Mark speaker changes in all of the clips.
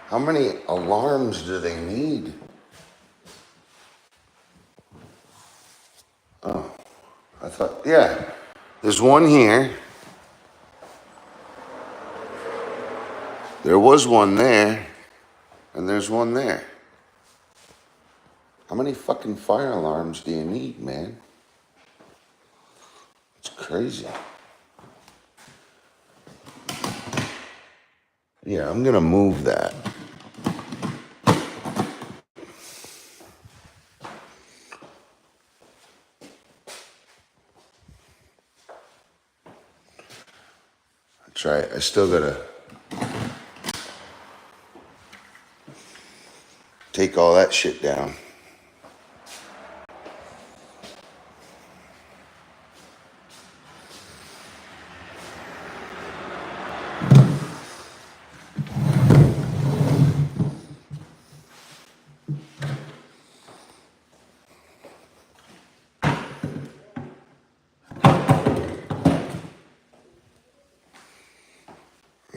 Speaker 1: How many alarms do they need? Oh, I thought, yeah. There's one here. There was one there. And there's one there. How many fucking fire alarms do you need, man? It's crazy. Yeah, I'm gonna move that. That's right. I still gotta take all that shit down.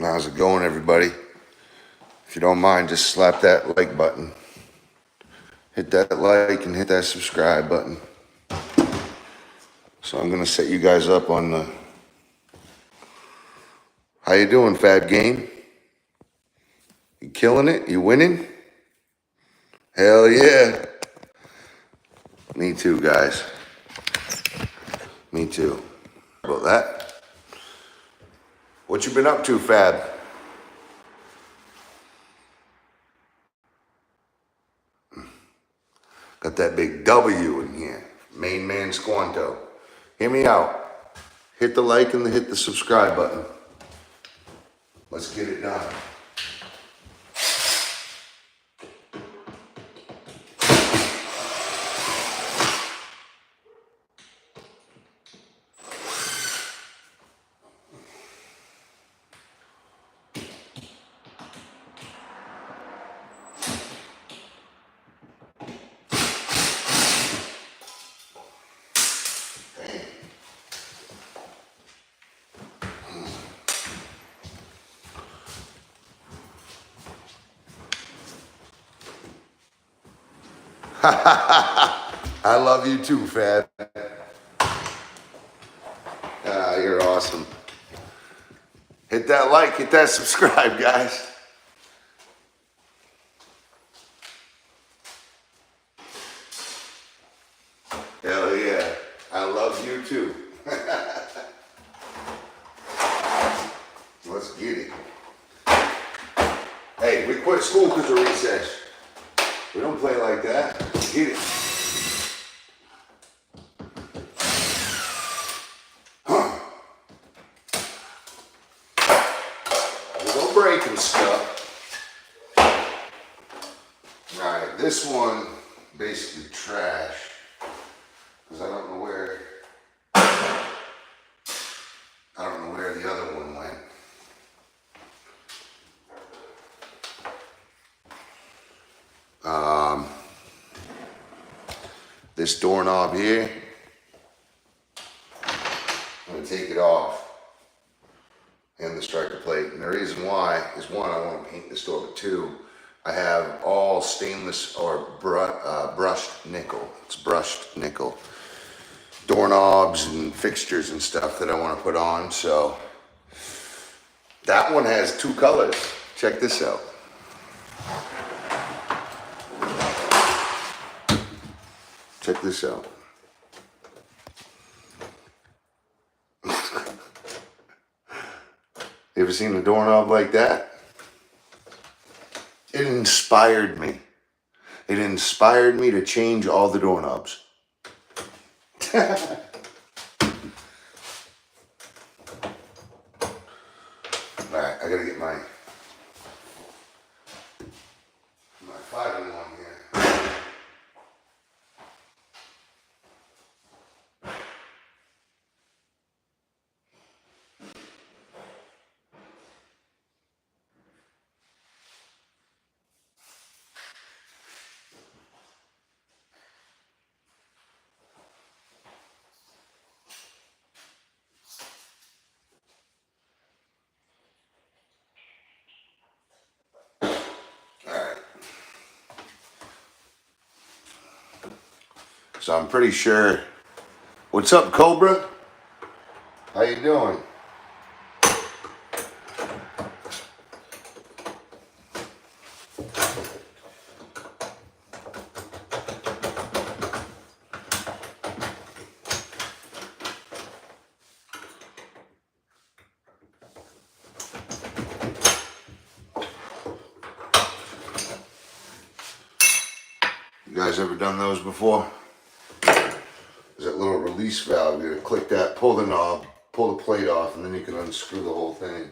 Speaker 1: How's it going, everybody? If you don't mind, just slap that like button. Hit that like and hit that subscribe button. So I'm gonna set you guys up on the... How you doing, Fab Game? You killing it? You winning? Hell yeah. Me too, guys. Me too. About that. What you been up to, Fab? Got that big W in here. Main man Squanto. Hear me out. Hit the like and hit the subscribe button. Let's get it done. I love you too, Fab. You're awesome. Hit that like, hit that subscribe, guys. Hell yeah. I love you too. Let's get it. Hey, we quit school because of recess. We don't play like that. Let's get it. We're breaking stuff. Alright, this one basically trash. Because I don't know where the other one went. This doorknob here, I'm going to take it off, and the striker plate. And the reason why is, one, I want to paint this door, but two, I have all stainless or brushed nickel. It's brushed nickel doorknobs and fixtures and stuff that I want to put on. So that one has two colors. Check this out. Check this out. You ever seen a doorknob like that? It inspired me. It inspired me to change all the doorknobs. Alright, I gotta get my 5-in-1 here. So I'm pretty sure. What's up, Cobra? How you doing? You guys ever done those before? There's that little release valve. You gotta click that, pull the knob, pull the plate off, and then you can unscrew the whole thing.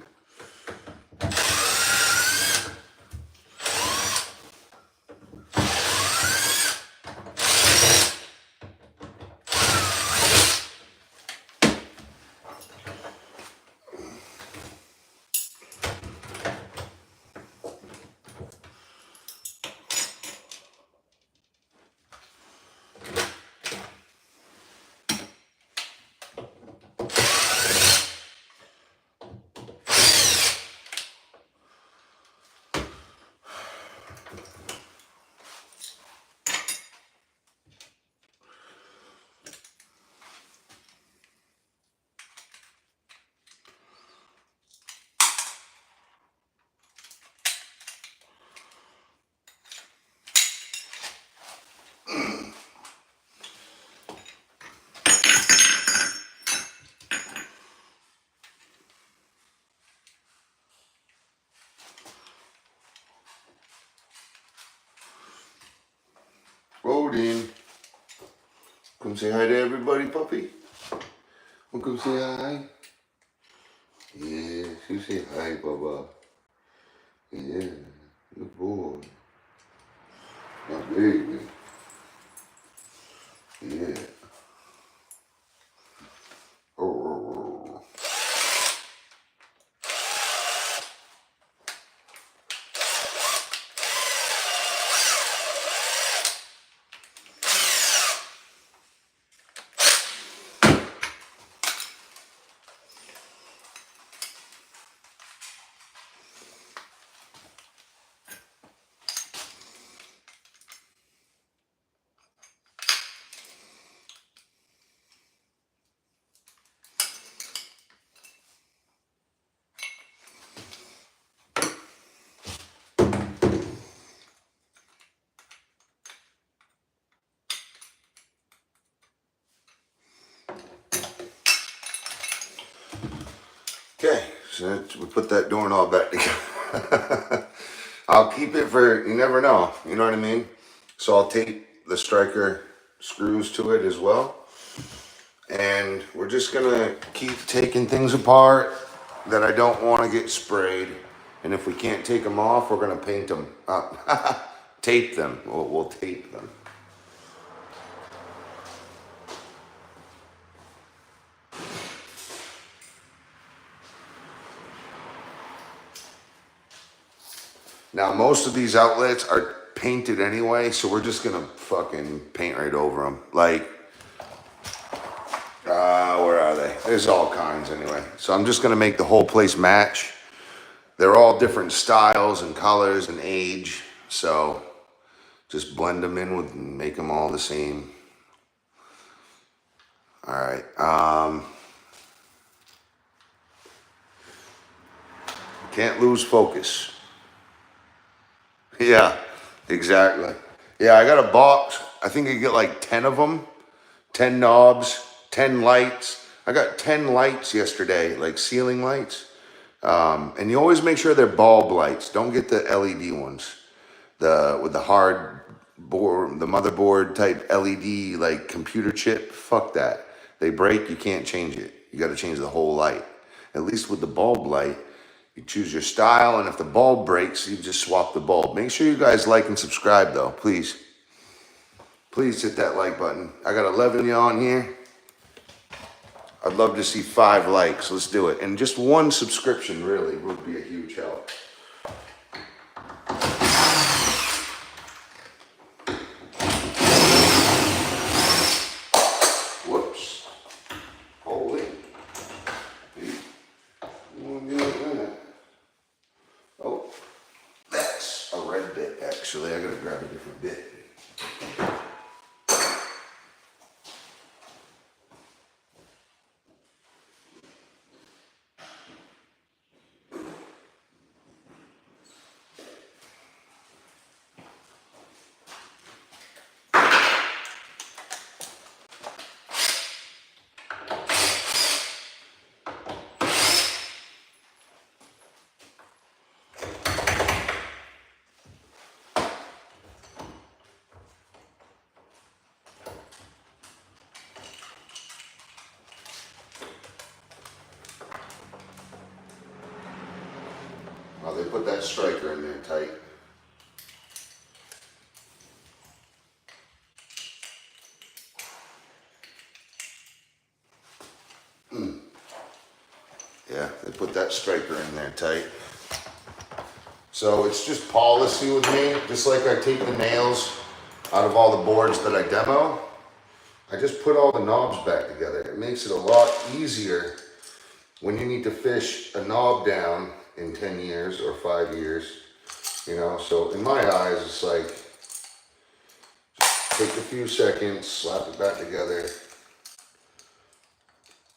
Speaker 1: Rodin, come say hi to everybody, puppy. Well, come say hi. Yeah, you say hi, Baba. Yeah, good boy. My baby. Yeah. Oh. Okay, so we put that doorknob back together. I'll keep it for, you never know, you know what I mean? So I'll tape the striker screws to it as well. And we're just gonna keep taking things apart that I don't want to get sprayed. And if we can't take them off, we're gonna paint them up. Tape them, we'll tape them. Now, most of these outlets are painted anyway, so we're just gonna fucking paint right over them. Like, where are they? There's all kinds anyway. So I'm just gonna make the whole place match. They're all different styles and colors and age, so just blend them in with, make them all the same. All right. Can't lose focus. Yeah, exactly. Yeah, I got a box. I think you get like 10 of them, 10 knobs, 10 lights. I got 10 lights yesterday, like ceiling lights. And you always make sure they're bulb lights. Don't get the LED ones. With the hard board, the motherboard type LED, like computer chip. Fuck that. They break, you can't change it. You got to change the whole light. At least with the bulb light, you choose your style, and if the bulb breaks, you just swap the bulb. Make sure you guys like and subscribe, though, please. Please hit that like button. I got 11 of you on here. I'd love to see 5 likes. Let's do it. And just 1 subscription, really, would be a huge help. Whoops. Holy. Oh, that's a red bit, actually. I gotta grab a different bit. Now they put that striker in there tight. Yeah, they put that striker in there tight. So it's just policy with me, just like I take the nails out of all the boards that I demo. I just put all the knobs back together. It makes it a lot easier when you need to fish a knob down in 10 years or 5 years, you know. So in my eyes, it's like, just take a few seconds, slap it back together,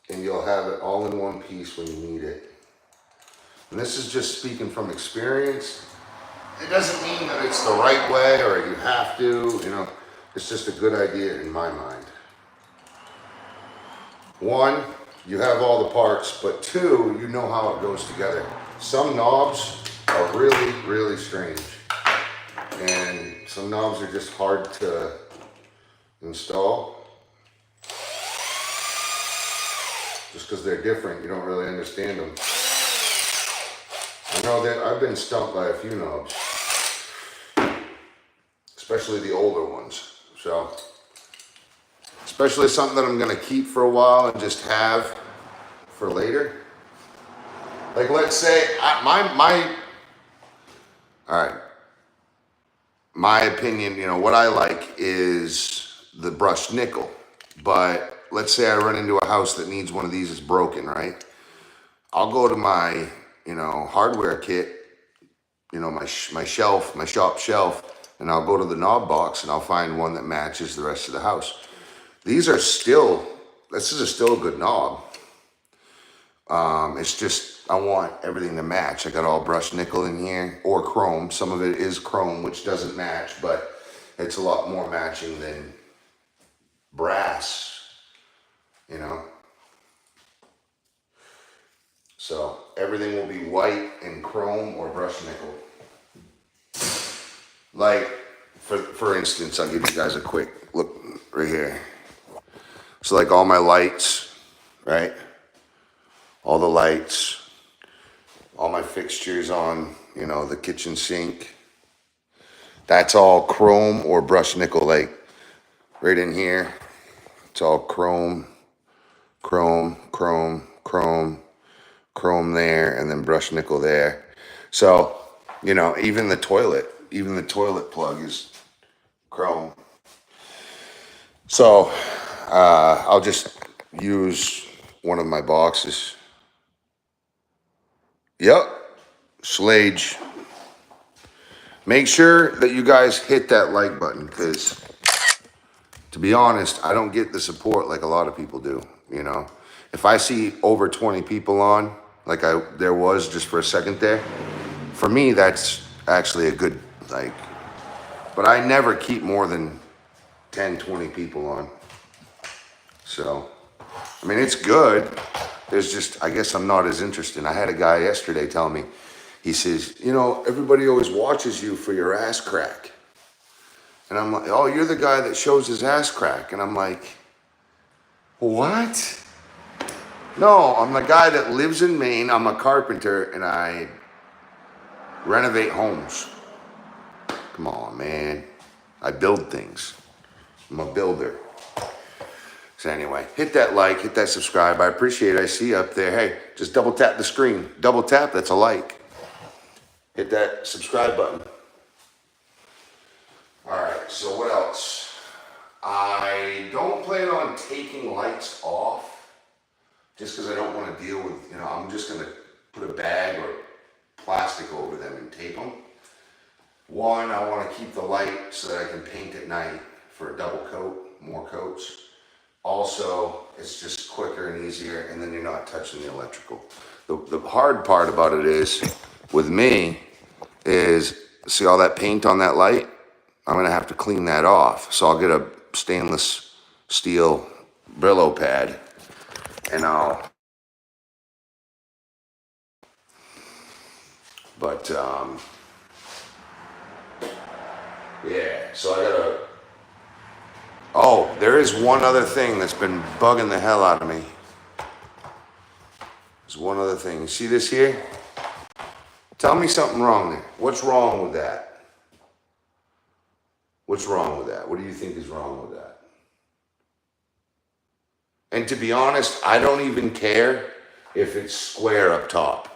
Speaker 1: and you'll have it all in one piece when you need it. And this is just speaking from experience. It doesn't mean that it's the right way or you have to, you know, it's just a good idea in my mind. One, you have all the parts, but two, you know how it goes together. Some knobs are really, really strange. And some knobs are just hard to install. Just because they're different, you don't really understand them. I know that I've been stumped by a few knobs, especially the older ones. So, especially something that I'm gonna keep for a while and just have for later. Like, let's say my opinion, you know, what I like is the brushed nickel. But let's say I run into a house that needs one of these, is broken, right? I'll go to my, you know, hardware kit, you know, my shelf, my shop shelf, and I'll go to the knob box and I'll find one that matches the rest of the house. These are still, this is still a good knob. It's just, I want everything to match. I got all brushed nickel in here, or chrome. Some of it is chrome, which doesn't match, but it's a lot more matching than brass, you know. So everything will be white and chrome or brushed nickel. Like, for instance, I'll give you guys a quick look right here. So like all my lights, right? All the lights, all my fixtures on, you know, the kitchen sink. That's all chrome or brushed nickel. Like right in here, it's all chrome, chrome, chrome, chrome, chrome there, and then brushed nickel there. So, you know, even the toilet plug is chrome. So I'll just use one of my boxes. Yep, Slage. Make sure that you guys hit that like button, because to be honest, I don't get the support like a lot of people do, you know. If I see over 20 people on, like there was just for a second there, for me that's actually a good, like, but I never keep more than 10, 20 people on. So, I mean, it's good. There's just, I guess I'm not as interested. I had a guy yesterday tell me, he says, you know, everybody always watches you for your ass crack. And I'm like, oh, you're the guy that shows his ass crack. And I'm like, what? No, I'm the guy that lives in Maine. I'm a carpenter and I renovate homes. Come on, man. I build things. I'm a builder. So anyway, hit that like, hit that subscribe. I appreciate it. I see you up there. Hey, just double tap the screen. Double tap, that's a like. Hit that subscribe button. All right, so what else? I don't plan on taking lights off just because I don't want to deal with, you know, I'm just going to put a bag or plastic over them and tape them. One, I want to keep the light so that I can paint at night for a double coat, more coats. Also, it's just quicker and easier, and then you're not touching the electrical. The hard part about it is, with me, is see all that paint on that light? I'm gonna have to clean that off. So I'll get a stainless steel Brillo pad, and yeah, so I gotta, oh, there is one other thing that's been bugging the hell out of me. There's one other thing. You see this here? Tell me something wrong there. What's wrong with that? What's wrong with that? What do you think is wrong with that? And to be honest, I don't even care if it's square up top.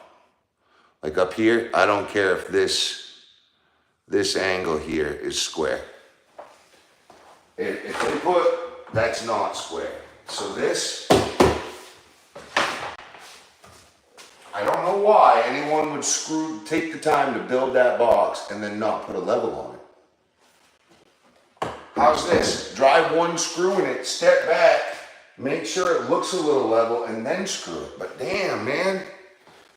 Speaker 1: Like up here, I don't care if this angle here is square. If they put, that's not square. So this, I don't know why anyone would take the time to build that box and then not put a level on it. How's this? Drive one screw in it, step back, make sure it looks a little level, and then screw it. But damn, man,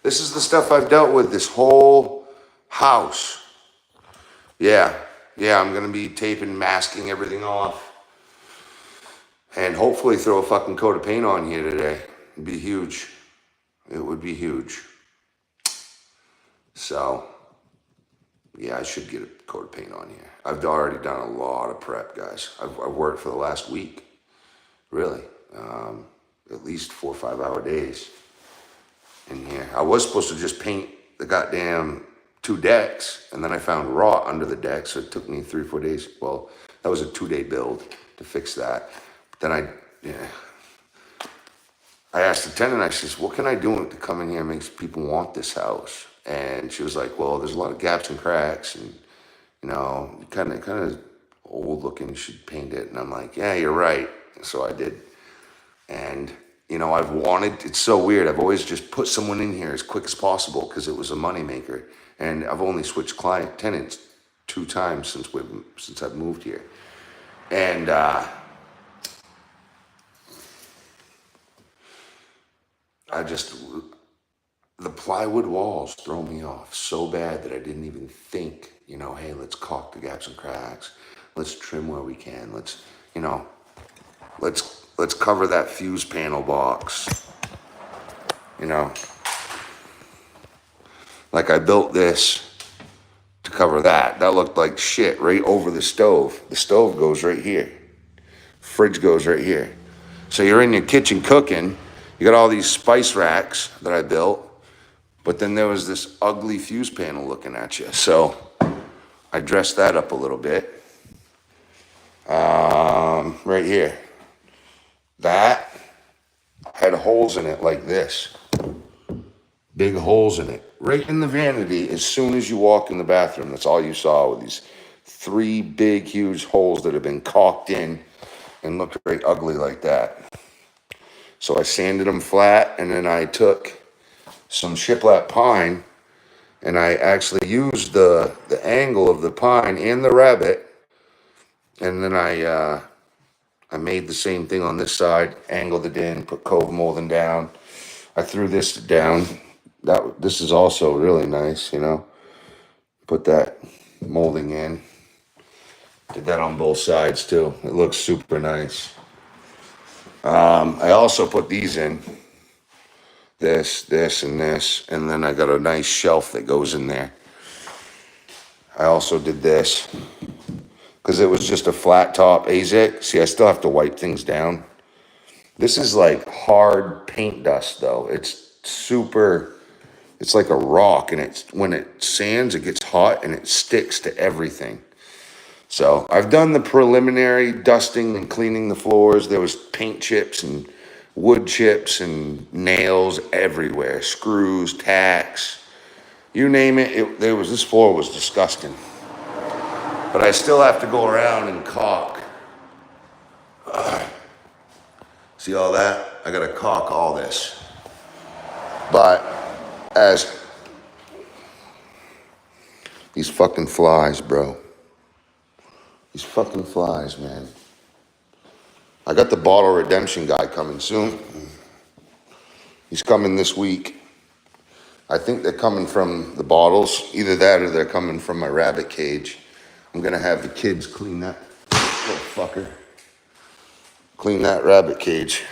Speaker 1: this is the stuff I've dealt with this whole house. Yeah, I'm gonna be taping, masking everything off. And hopefully throw a fucking coat of paint on here today. It'd be huge. It would be huge. So, yeah, I should get a coat of paint on here. I've already done a lot of prep, guys. I've worked for the last week, really. At least 4 or 5 hour days in here. I was supposed to just paint the goddamn 2 decks, and then I found rot under the deck, so it took me 3 or 4 days. Well, that was a 2-day build to fix that. But then I asked the tenant, I says, what can I do to come in here and makes people want this house? And she was like, well, there's a lot of gaps and cracks, and kind of old looking, you should paint it. And I'm like, yeah, you're right. So I did. And it's so weird. I've always just put someone in here as quick as possible because it was a moneymaker. And I've only switched tenants 2 times since I've moved here. And the plywood walls throw me off so bad that I didn't even think, hey, let's caulk the gaps and cracks. Let's trim where we can. Let's cover that fuse panel box. Like I built this to cover that. That looked like shit right over the stove. The stove goes right here. Fridge goes right here. So you're in your kitchen cooking. You got all these spice racks that I built, but then there was this ugly fuse panel looking at you. So I dressed that up a little bit. Right here. That had holes in it like this. Big holes in it. Right in the vanity, as soon as you walk in the bathroom, that's all you saw, with these 3 big, huge holes that have been caulked in and looked very ugly like that. So I sanded them flat, and then I took some shiplap pine, and I actually used the angle of the pine and the rabbit, and then I made the same thing on this side, angled it in, put cove molding down. I threw this down. This is also really nice, Put that molding in. Did that on both sides too. It looks super nice. I also put these in. This, and this. And then I got a nice shelf that goes in there. I also did this because it was just a flat top AZEK. See, I still have to wipe things down. This is like hard paint dust though. It's like a rock, and when it sands, it gets hot and it sticks to everything. So I've done the preliminary dusting and cleaning the floors. There was paint chips and wood chips and nails everywhere, screws, tacks, you name it. This floor was disgusting. But I still have to go around and caulk. See all that? I gotta caulk all this. But as these fucking flies, bro. These fucking flies, man. I got the bottle redemption guy coming soon. He's coming this week. I think they're coming from the bottles. Either that or they're coming from my rabbit cage. I'm gonna have the kids clean that little fucker. Clean that rabbit cage.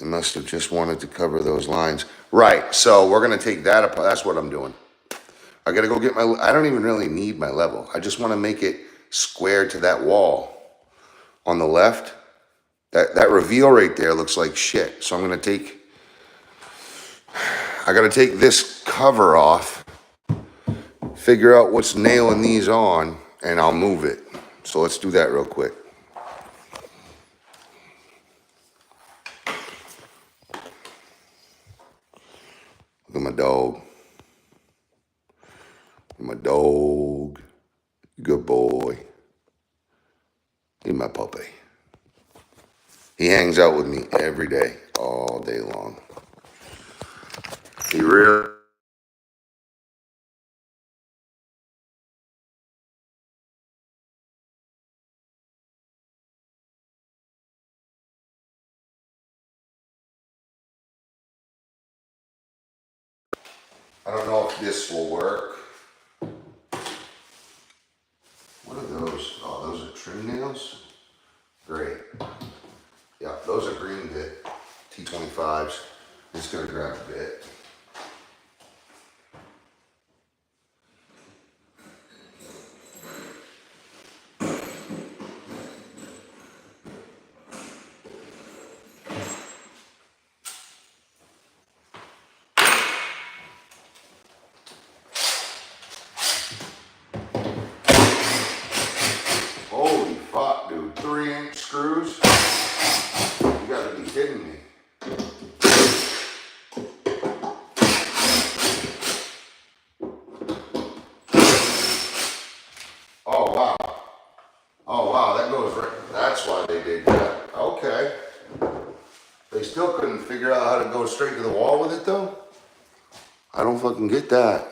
Speaker 1: They must have just wanted to cover those lines. Right, so we're gonna take that apart. That's what I'm doing. I gotta go get I don't even really need my level. I just wanna make it square to that wall on the left. That reveal right there looks like shit. So I'm gonna take I gotta take this cover off, figure out what's nailing these on, and I'll move it. So let's do that real quick. Look at my dog. My dog. Good boy. He's my puppy. He hangs out with me every day, all day long. He really... I don't know if this will work. What are those? Oh, those are trim nails? Great. Yeah, those are green bit, T25s. Just gonna grab a bit. Holy fuck, dude. 3-inch screws? You gotta be kidding me. Oh, wow. Oh, wow, that goes right. That's why they did that. Okay. They still couldn't figure out how to go straight to the wall with it, though? I don't fucking get that.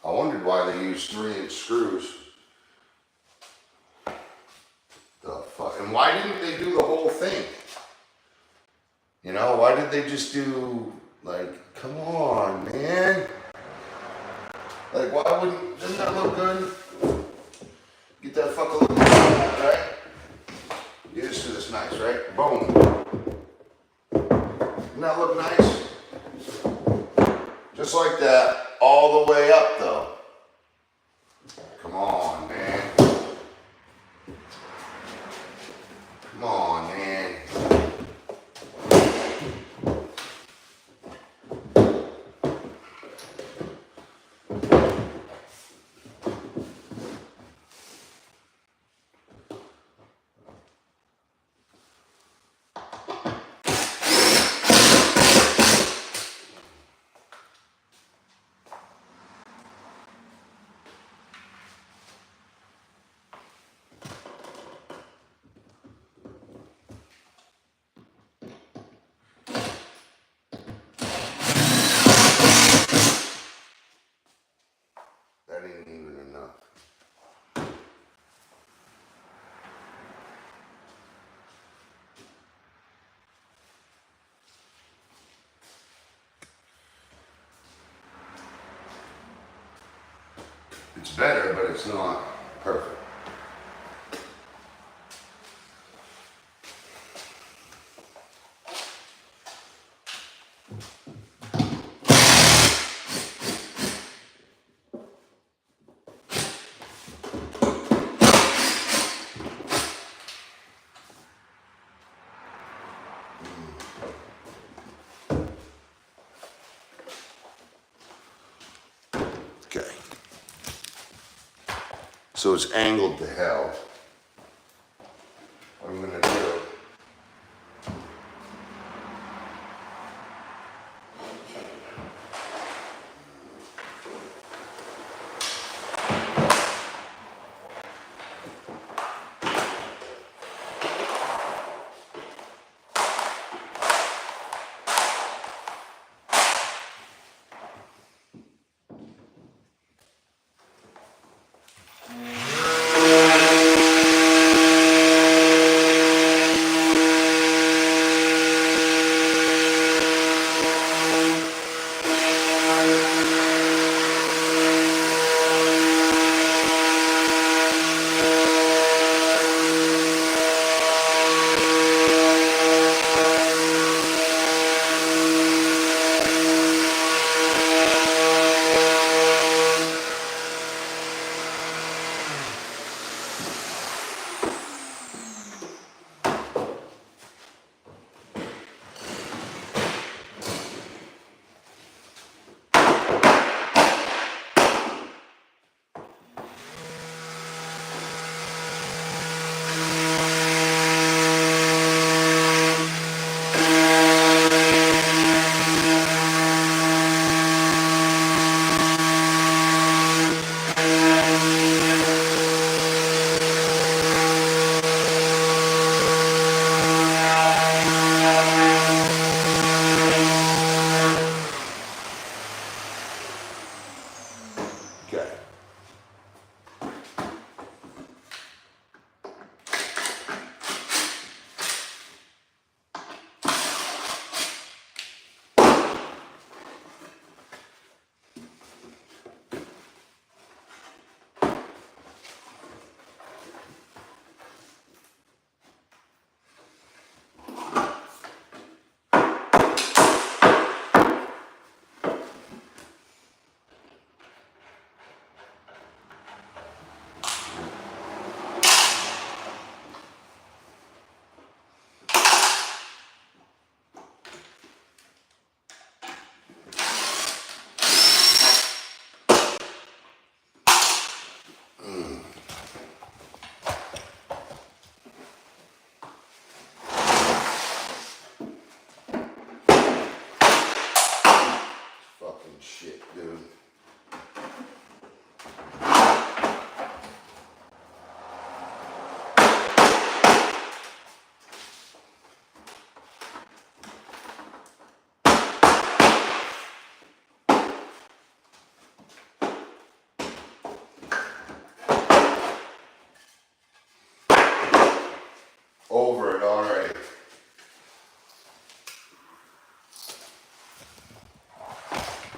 Speaker 1: I wondered why they used 3-inch screws. The fuck? And why didn't they do the whole thing? You know, why did they just do, like, come on, man. Like, why wouldn't, doesn't that look good? Get that fucker looking good, right? You just do this nice, right? Boom. Doesn't that look nice? Just like that, all the way up, though. Come on, man. Come on, man. That ain't even enough. It's better, but it's not perfect. Okay. So it's angled to hell. What I'm gonna do. shit, dude. Over it already.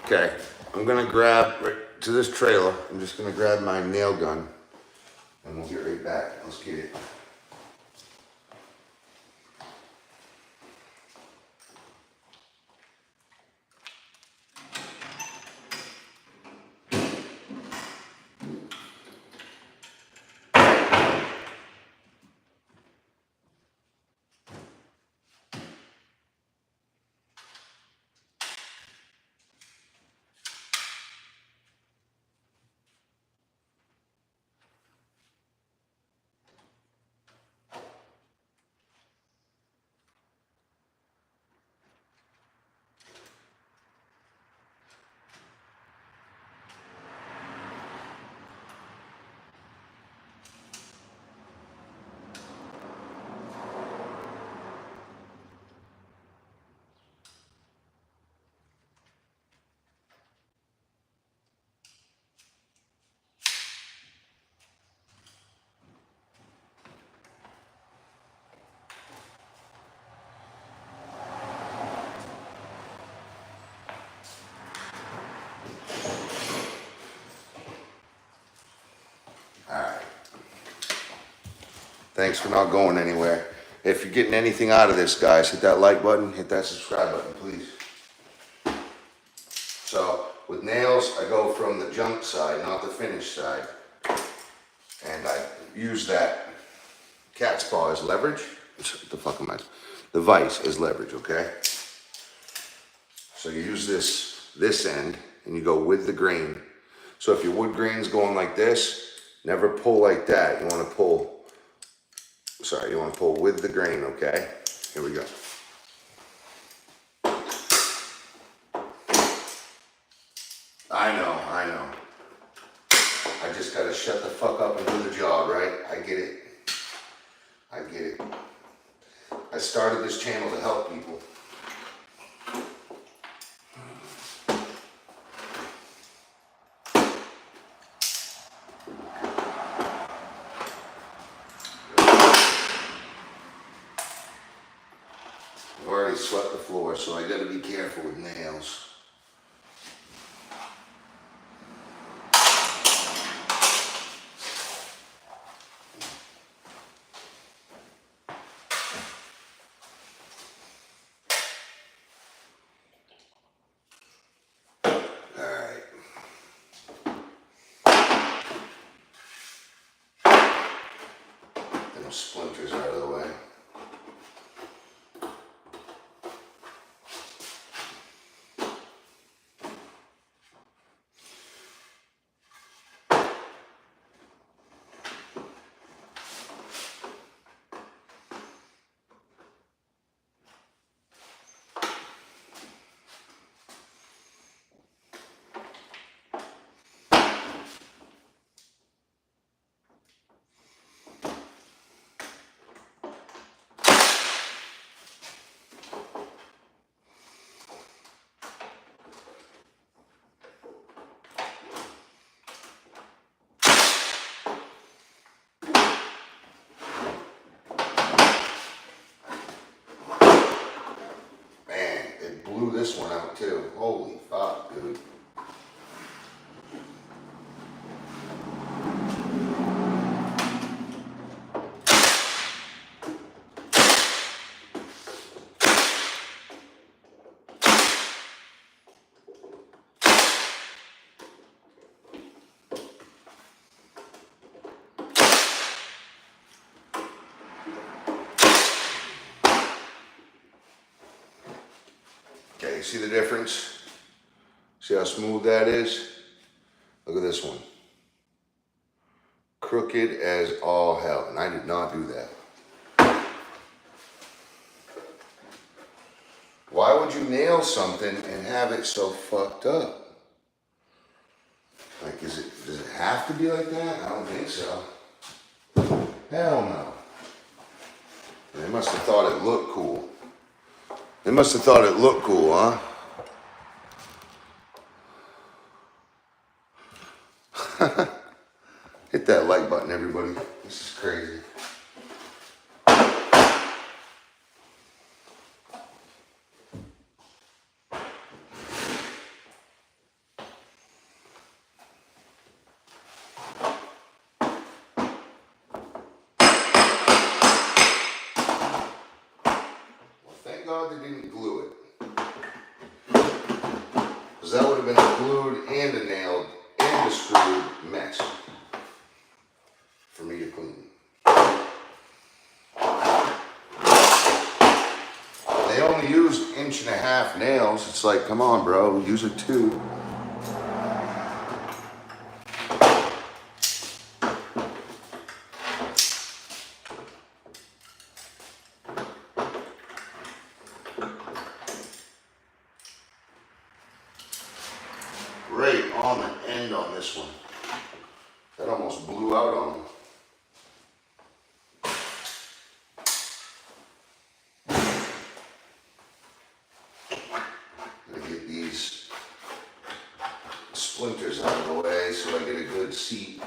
Speaker 1: Okay, I'm gonna grab right to this trailer. I'm just gonna grab my nail gun and we'll get right back. Let's get it. Thanks for not going anywhere. If you're getting anything out of this, guys, hit that like button, hit that subscribe button, please. So, with nails, I go from the junk side, not the finished side. And I use that cat's paw as leverage. What the fuck am I? The vise as leverage, okay? So you use this end, and you go with the grain. So if your wood grain's going like this, never pull like that. You want to pull with the grain, okay? Here we go. I know. I just gotta shut the fuck up and do the job, right? I get it. I started this channel to help people. I've already swept the floor, so I gotta be careful with nails. Splinters out of the way. Blew this one out too. Holy fuck, dude. Okay, you see the difference? See how smooth that is? Look at this one. Crooked as all hell, and I did not do that. Why would you nail something and have it so fucked up? Like, does it have to be like that? I don't think so. Hell no. They must have thought it looked cool. They must have thought it looked cool, huh? Hit that like button, everybody. This is crazy. Thank God they didn't glue it. Because that would have been a glued and a nailed and a screwed mess for me to clean. They only used 1.5 inch nails. It's like, come on, bro, use a 2. Right on the end on this one. That almost blew out on me. Gonna get these splinters out of the way so I get a good seat.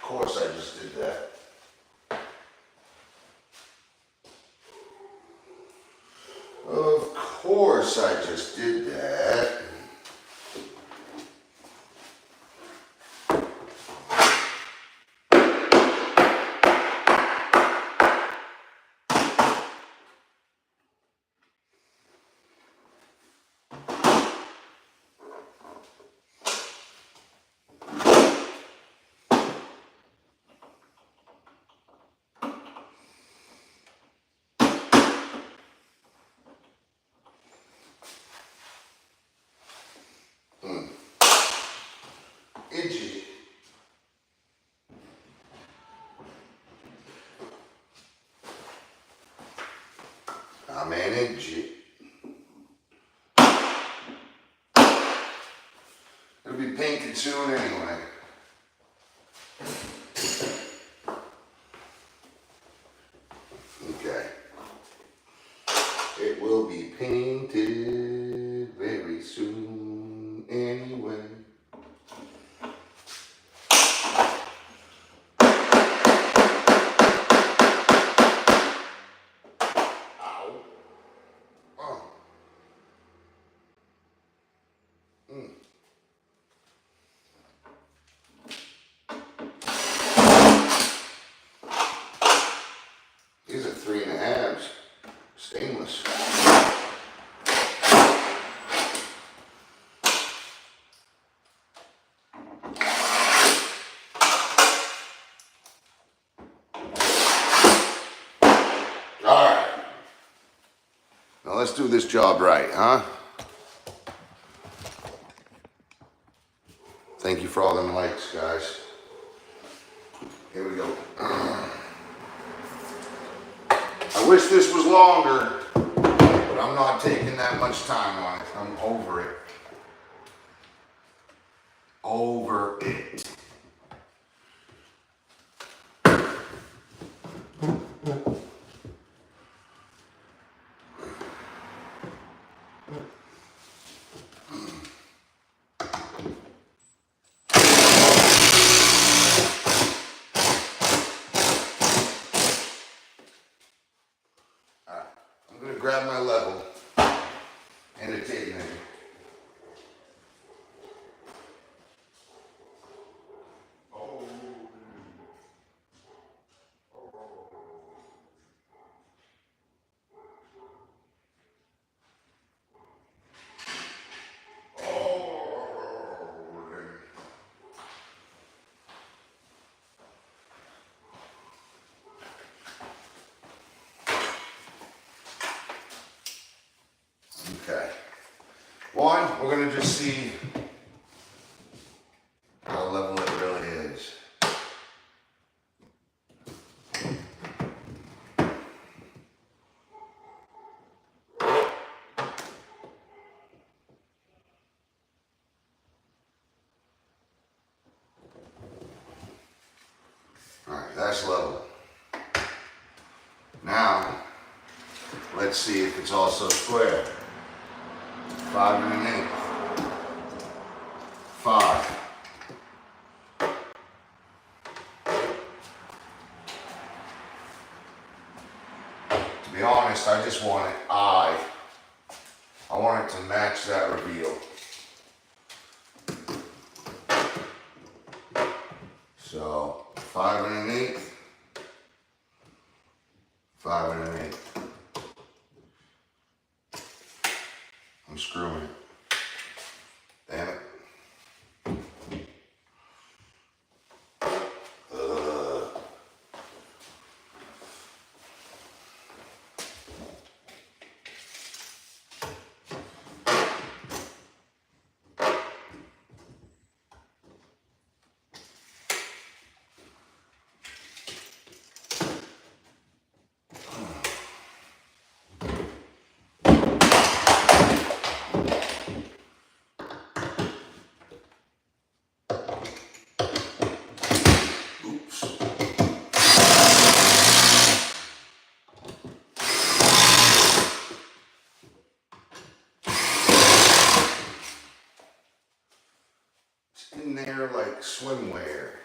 Speaker 1: Of course I just did that. Of course I just did that. be painted soon anyway. Okay. It will be painted very soon anyway. Ow. Oh. These are 3.5s, stainless. Alright. Now let's do this job right, huh? Thank you for all them likes, guys. Here we go. I wish this was longer, but I'm not taking that much time on it. I'm over it. Over it. I'm going to grab my level and a tape measure. Okay. One, we're going to just see how level it really is. Alright, that's level. Now, let's see if it's also square. 5 1/8. 5. To be honest, I just want it I want it to match that reveal. So 5 1/8. 5 1/8. I'm screwing it. Damn it. In there like swimwear.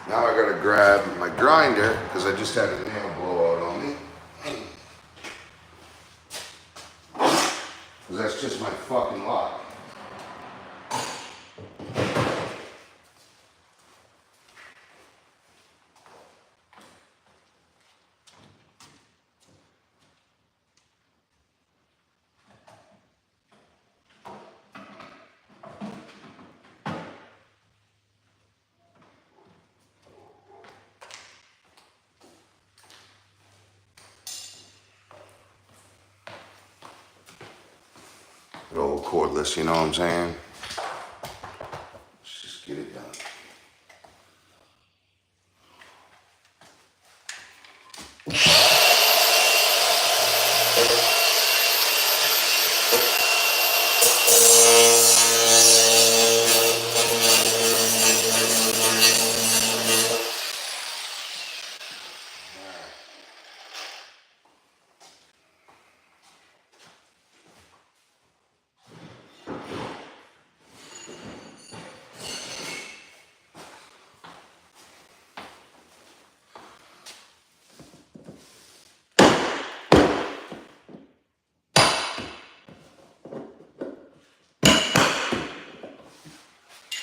Speaker 1: Now I gotta grab my grinder because I just had a nail blowout on me. Because that's just my fucking luck. cordless, you know what I'm saying? Let's just get it done.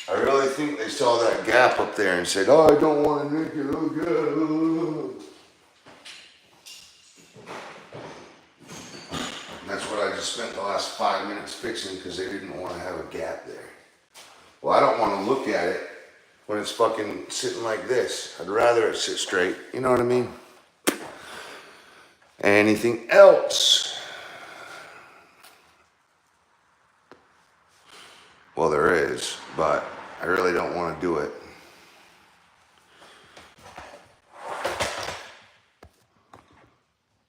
Speaker 1: I really think they saw that gap up there and said, oh, I don't want to make it look good. And that's what I just spent the last 5 minutes fixing because they didn't want to have a gap there. Well, I don't want to look at it when it's fucking sitting like this. I'd rather it sit straight. You know what I mean? Anything else? Well, there is, but I really don't want to do it.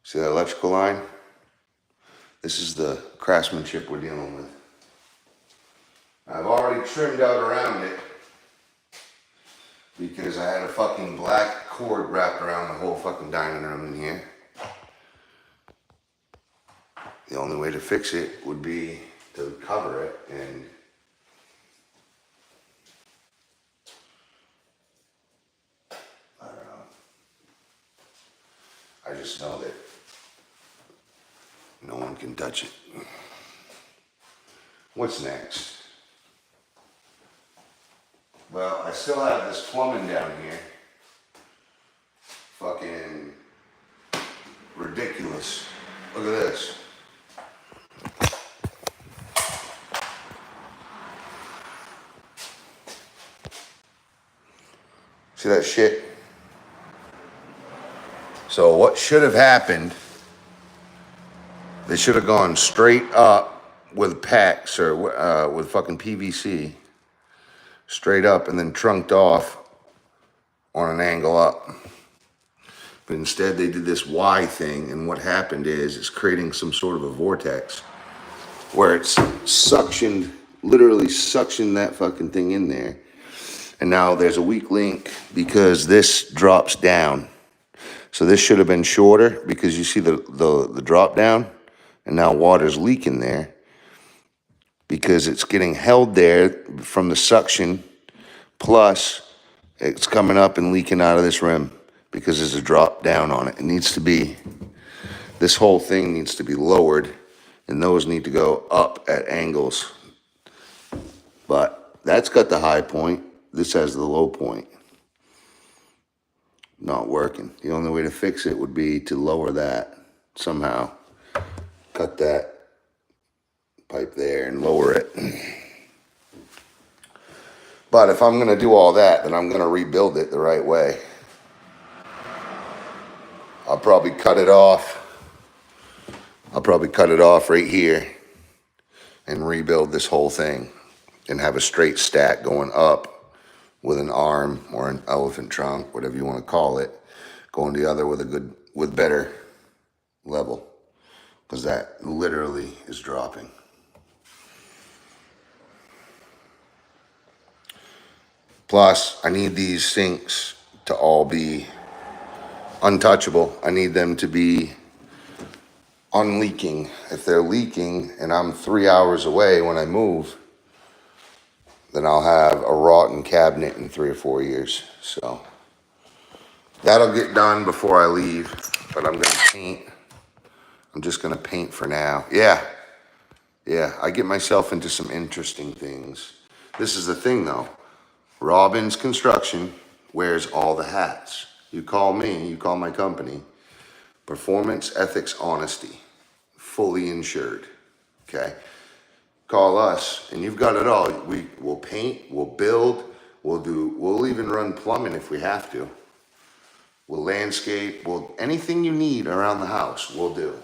Speaker 1: See that electrical line? This is the craftsmanship we're dealing with. I've already trimmed out around it because I had a fucking black cord wrapped around the whole fucking dining room in here. The only way to fix it would be to cover it, and I don't know. I just know that no one can touch it. What's next? Well, I still have this plumbing down here. Fucking ridiculous. Look at this. See that shit? So what should have happened, they should have gone straight up with PEX or with fucking PVC. Straight up and then trunked off on an angle up. But instead they did this Y thing, and what happened is it's creating some sort of a vortex where it's suctioned, literally suctioned that fucking thing in there. And now there's a weak link because this drops down. So this should have been shorter because you see the drop down, and now water's leaking there because it's getting held there from the suction, plus it's coming up and leaking out of this rim because there's a drop down on it. It needs to be, this whole thing needs to be lowered, and those need to go up at angles. But that's got the high point. This has the low point. Not working. The only way to fix it would be to lower that somehow. Cut that pipe there and lower it. But if I'm going to do all that, then I'm going to rebuild it the right way. I'll probably cut it off. I'll probably cut it off right here and rebuild this whole thing and have a straight stack going up with an arm or an elephant trunk, whatever you want to call it, going the other with better level, because that literally is dropping. Plus, I need these sinks to all be untouchable. I need them to be unleaking. If they're leaking and I'm 3 hours away when I move, then I'll have a rotten cabinet in 3 or 4 years. So that'll get done before I leave, but I'm gonna paint. I'm just gonna paint for now. Yeah, I get myself into some interesting things. This is the thing though. Robbins Construction wears all the hats. You call me, you call my company, performance, ethics, honesty, fully insured, okay? Call us and you've got it all. We'll paint, we'll build, we'll even run plumbing if we have to. We'll landscape, anything you need around the house, we'll do.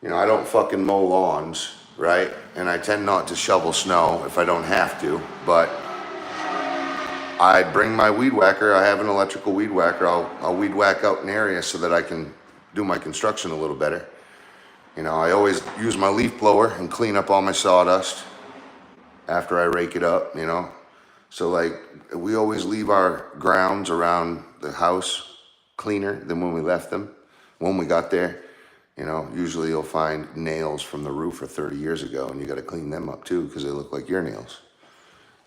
Speaker 1: You know, I don't fucking mow lawns, right? And I tend not to shovel snow if I don't have to, but I bring my weed whacker. I have an electrical weed whacker. I'll weed whack out an area so that I can do my construction a little better. You know, I always use my leaf blower and clean up all my sawdust after I rake it up, you know. So like, we always leave our grounds around the house cleaner than when we left them, when we got there. You know, usually you'll find nails from the roof for 30 years ago, and you got to clean them up too because they look like your nails.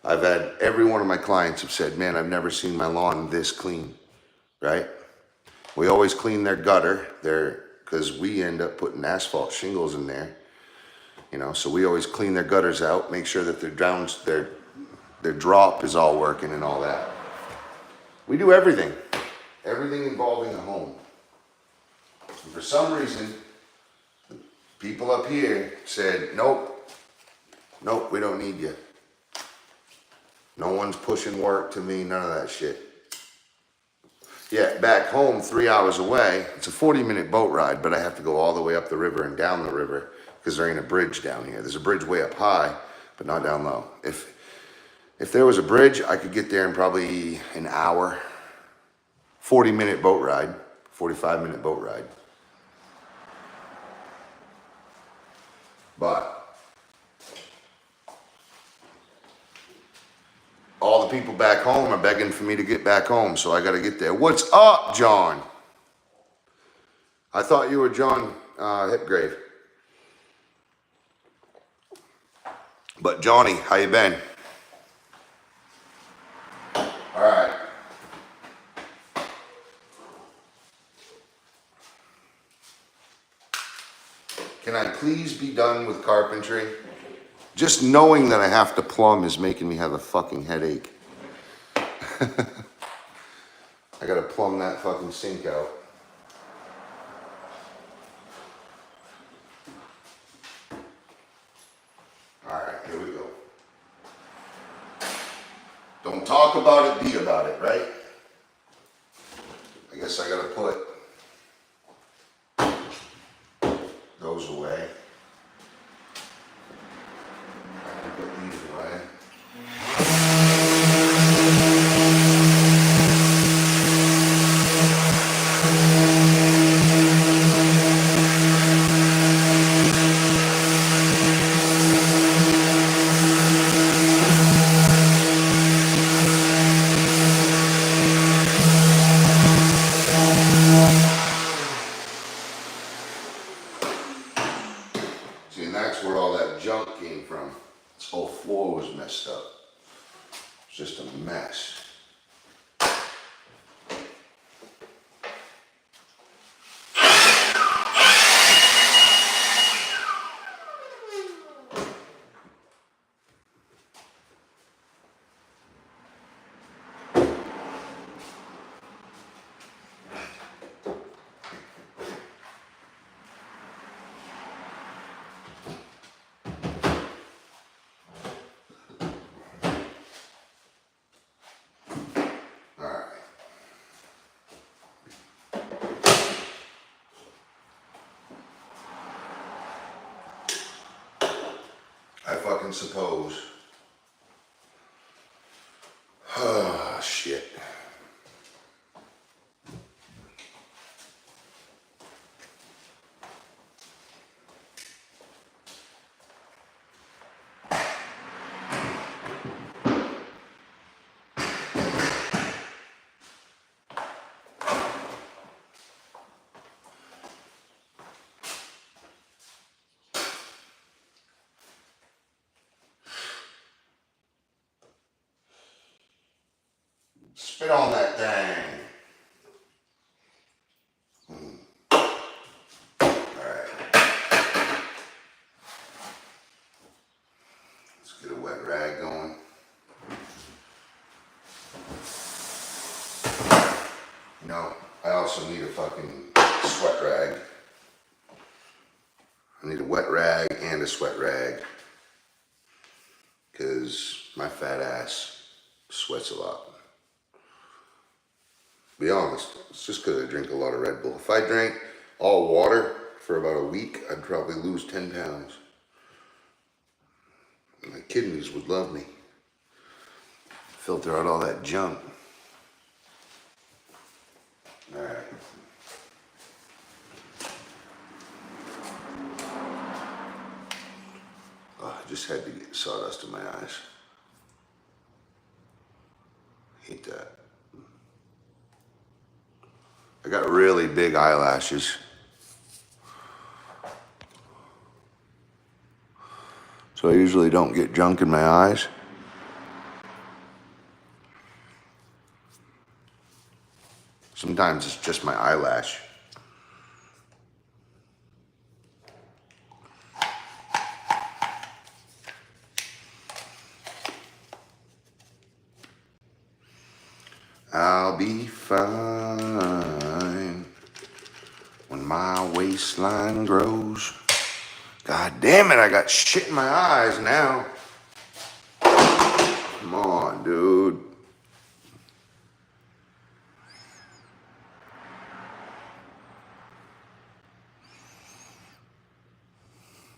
Speaker 1: I've had every one of my clients have said, man, I've never seen my lawn this clean, right? We always clean their gutter there because we end up putting asphalt shingles in there, you know, so we always clean their gutters out, make sure that their drop is all working and all that. We do everything involving the home. And for some reason, people up here said, nope, we don't need you. No one's pushing work to me, none of that shit. Yeah, back home, 3 hours away, it's a 40-minute boat ride, but I have to go all the way up the river and down the river because there ain't a bridge down here. There's a bridge way up high, but not down low. If there was a bridge, I could get there in probably an hour. 40-minute boat ride, 45-minute boat ride. But all the people back home are begging for me to get back home, so I got to get there. What's up, John? I thought you were John Hipgrave. But Johnny, how you been? All right. Can I please be done with carpentry? Just knowing that I have to plumb is making me have a fucking headache. I gotta plumb that fucking sink out. Alright, here we go. Don't talk about it, be about it, right? I guess I gotta put those away. Put these away. See, and that's where all that junk came from. This whole floor was messed up. It's just a mess. I fucking suppose. Oh, shit. Spit on that thing. Alright. Let's get a wet rag going. You know, I also need a fucking sweat rag. I need a wet rag and a sweat rag. Because my fat ass sweats a lot. Be honest, it's just because I drink a lot of Red Bull. If I drank all water for about a week, I'd probably lose 10 pounds. kidneys would love me. Filter out all that junk. All right. Oh, I just had to get sawdust in my eyes. Hate that. I got really big eyelashes. So I usually don't get junk in my eyes. Sometimes it's just my eyelash. I'll be fine when my waistline grows. God damn it, I got shit in my eyes now. Come on, dude.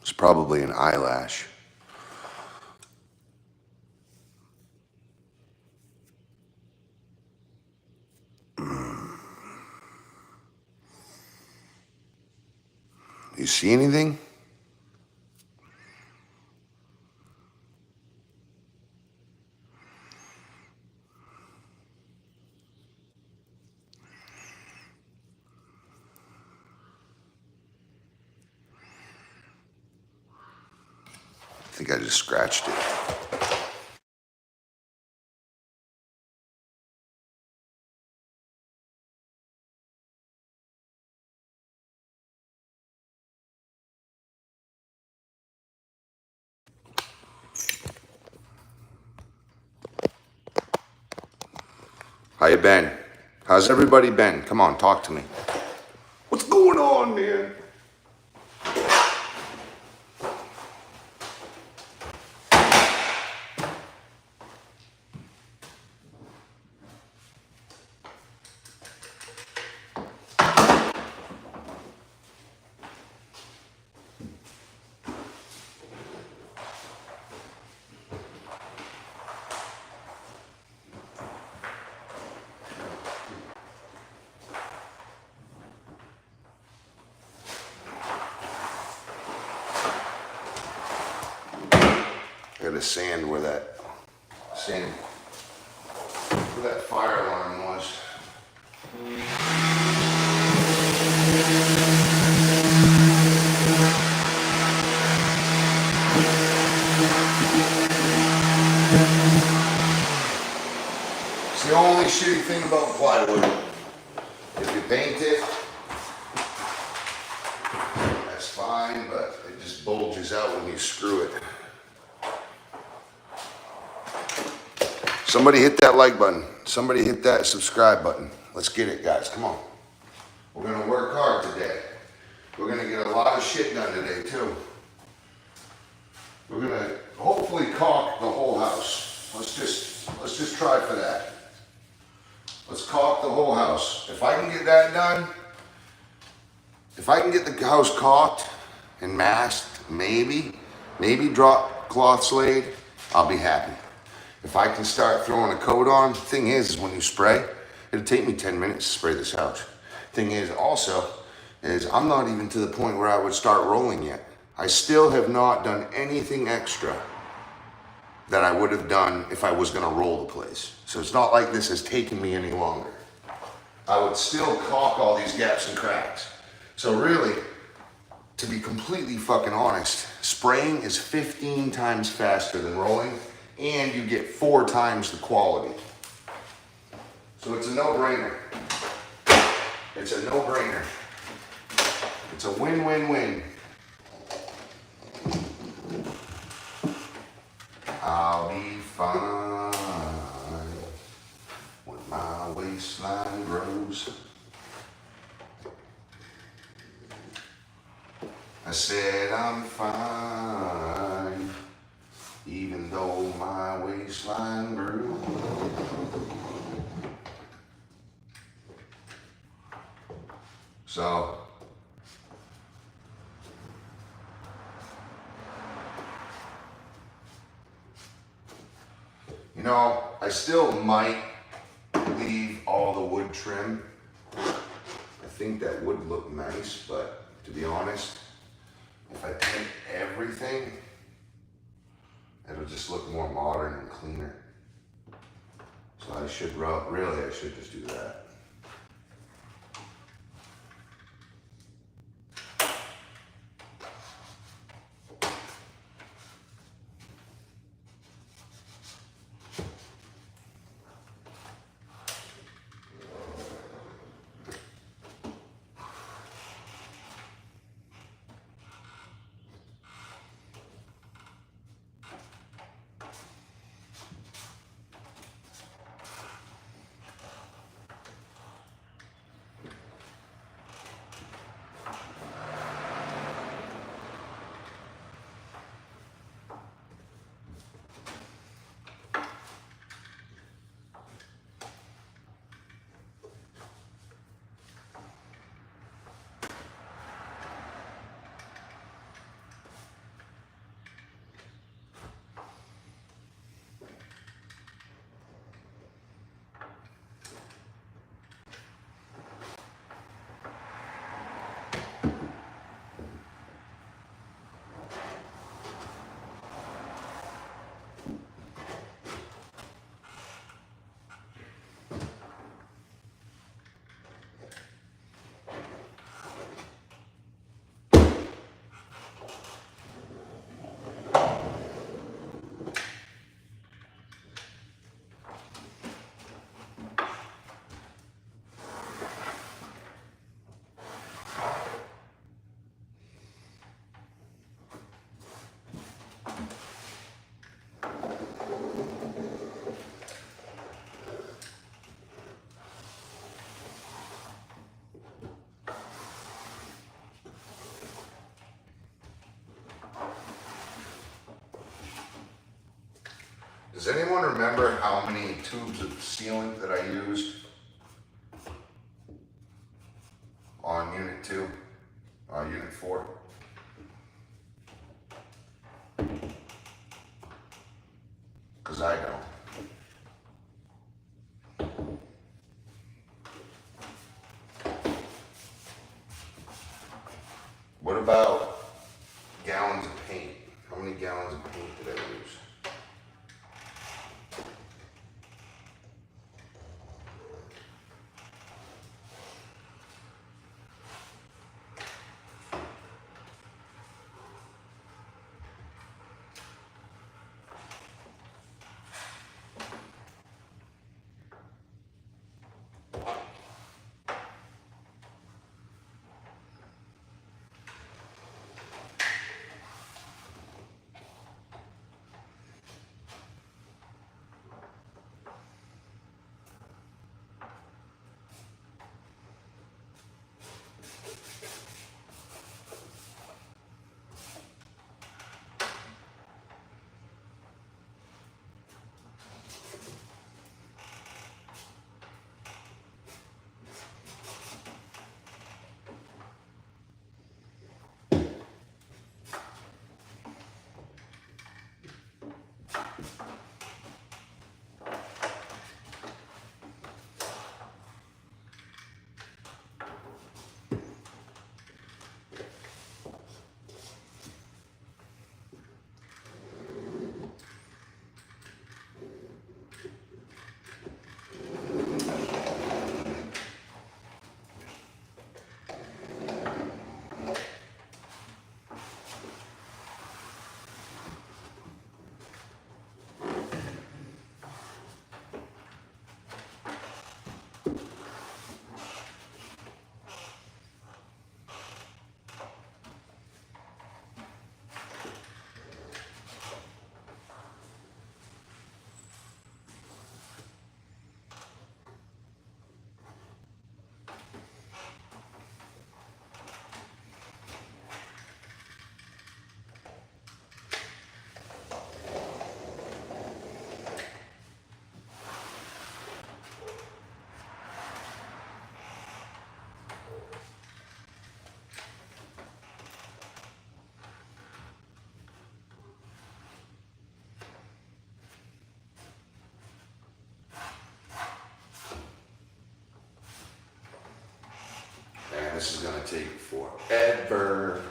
Speaker 1: It's probably an eyelash. You see anything? I think I just scratched it. How you been? How's everybody been? Come on, talk to me. What's going on, man? I gotta sand where that fire alarm was. It's the only shitty thing about plywood. If you paint it, that's fine, but it just bulges out when you screw it. Somebody hit that like button. Somebody hit that subscribe button. Let's get it, guys. Come on. We're gonna work hard today. We're gonna get a lot of shit done today, too. We're gonna hopefully caulk the whole house. Let's just try for that. Let's caulk the whole house. If I can get that done, if I can get the house caulked and masked, maybe drop cloths laid, I'll be happy. If I can start throwing a coat on, the thing is when you spray, it'll take me 10 minutes to spray this house. Thing is also, I'm not even to the point where I would start rolling yet. I still have not done anything extra that I would have done if I was gonna roll the place. So it's not like this has taken me any longer. I would still caulk all these gaps and cracks. So really, to be completely fucking honest, spraying is 15 times faster than rolling, and you get 4 times the quality. So it's a no-brainer. It's a no-brainer. It's a win-win-win. I'll be fine when my waistline grows. I said I'm fine, even though my waistline grew. So, You know, I still might leave all the wood trim. I think that would look nice, but to be honest, if I paint everything, it'll just look more modern and cleaner. So I should really, I should just do that. Does anyone remember how many tubes of sealant that I used on Unit 2, Unit 4? Because I don't. What about gallons of paint? How many gallons of paint did I use? this is gonna take forever.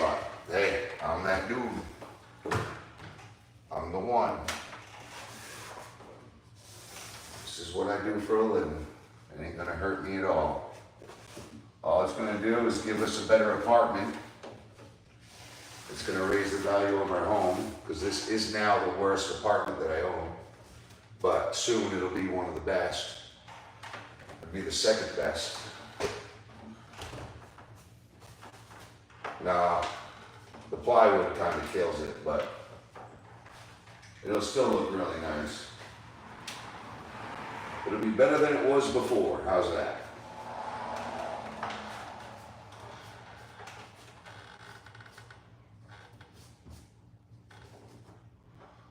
Speaker 1: But hey, I'm that dude. I'm the one. This is what I do for a living. It ain't gonna hurt me at all. All it's gonna do is give us a better apartment. It's gonna raise the value of our home, because this is now the worst apartment that I own. But soon it'll be one of the best. It'll be the second best. Nah, the plywood kind of kills it, but it'll still look really nice. It'll be better than it was before. How's that?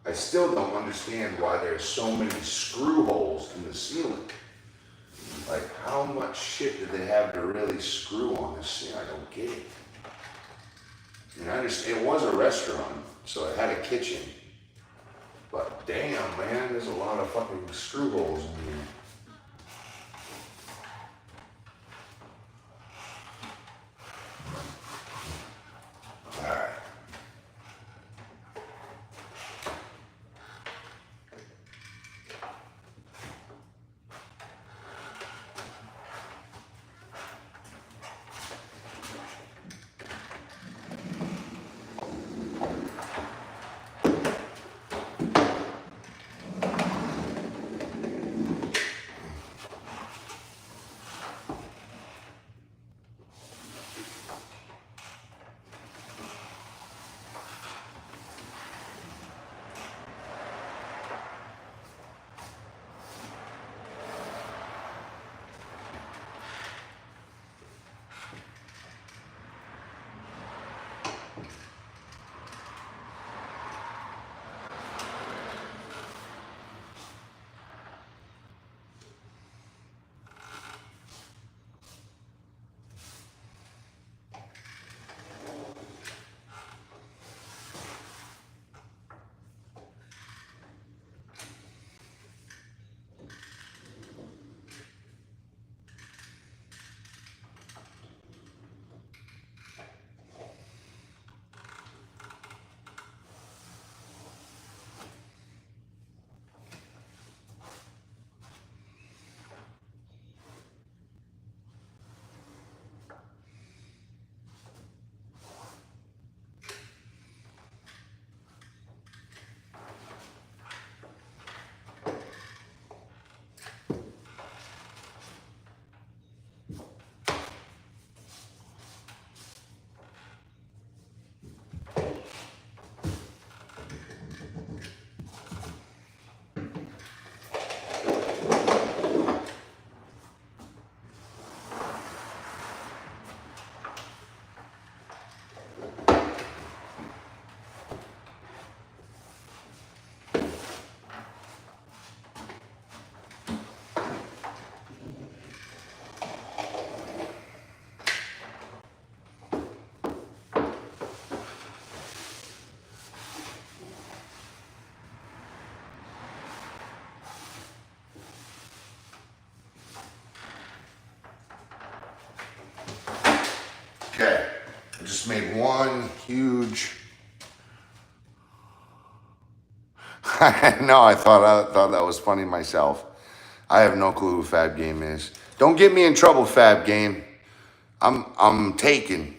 Speaker 1: I still don't understand why there's so many screw holes in the ceiling. Like, how much shit did they have to really screw on this ceiling? I don't get it. And I understand it was a restaurant, so it had a kitchen. But damn, man, there's a lot of fucking screw holes in here. All right. Okay, I just made one huge. No, I thought that was funny myself. I have no clue who Fab Game is. Don't get me in trouble, Fab Game. I'm taken.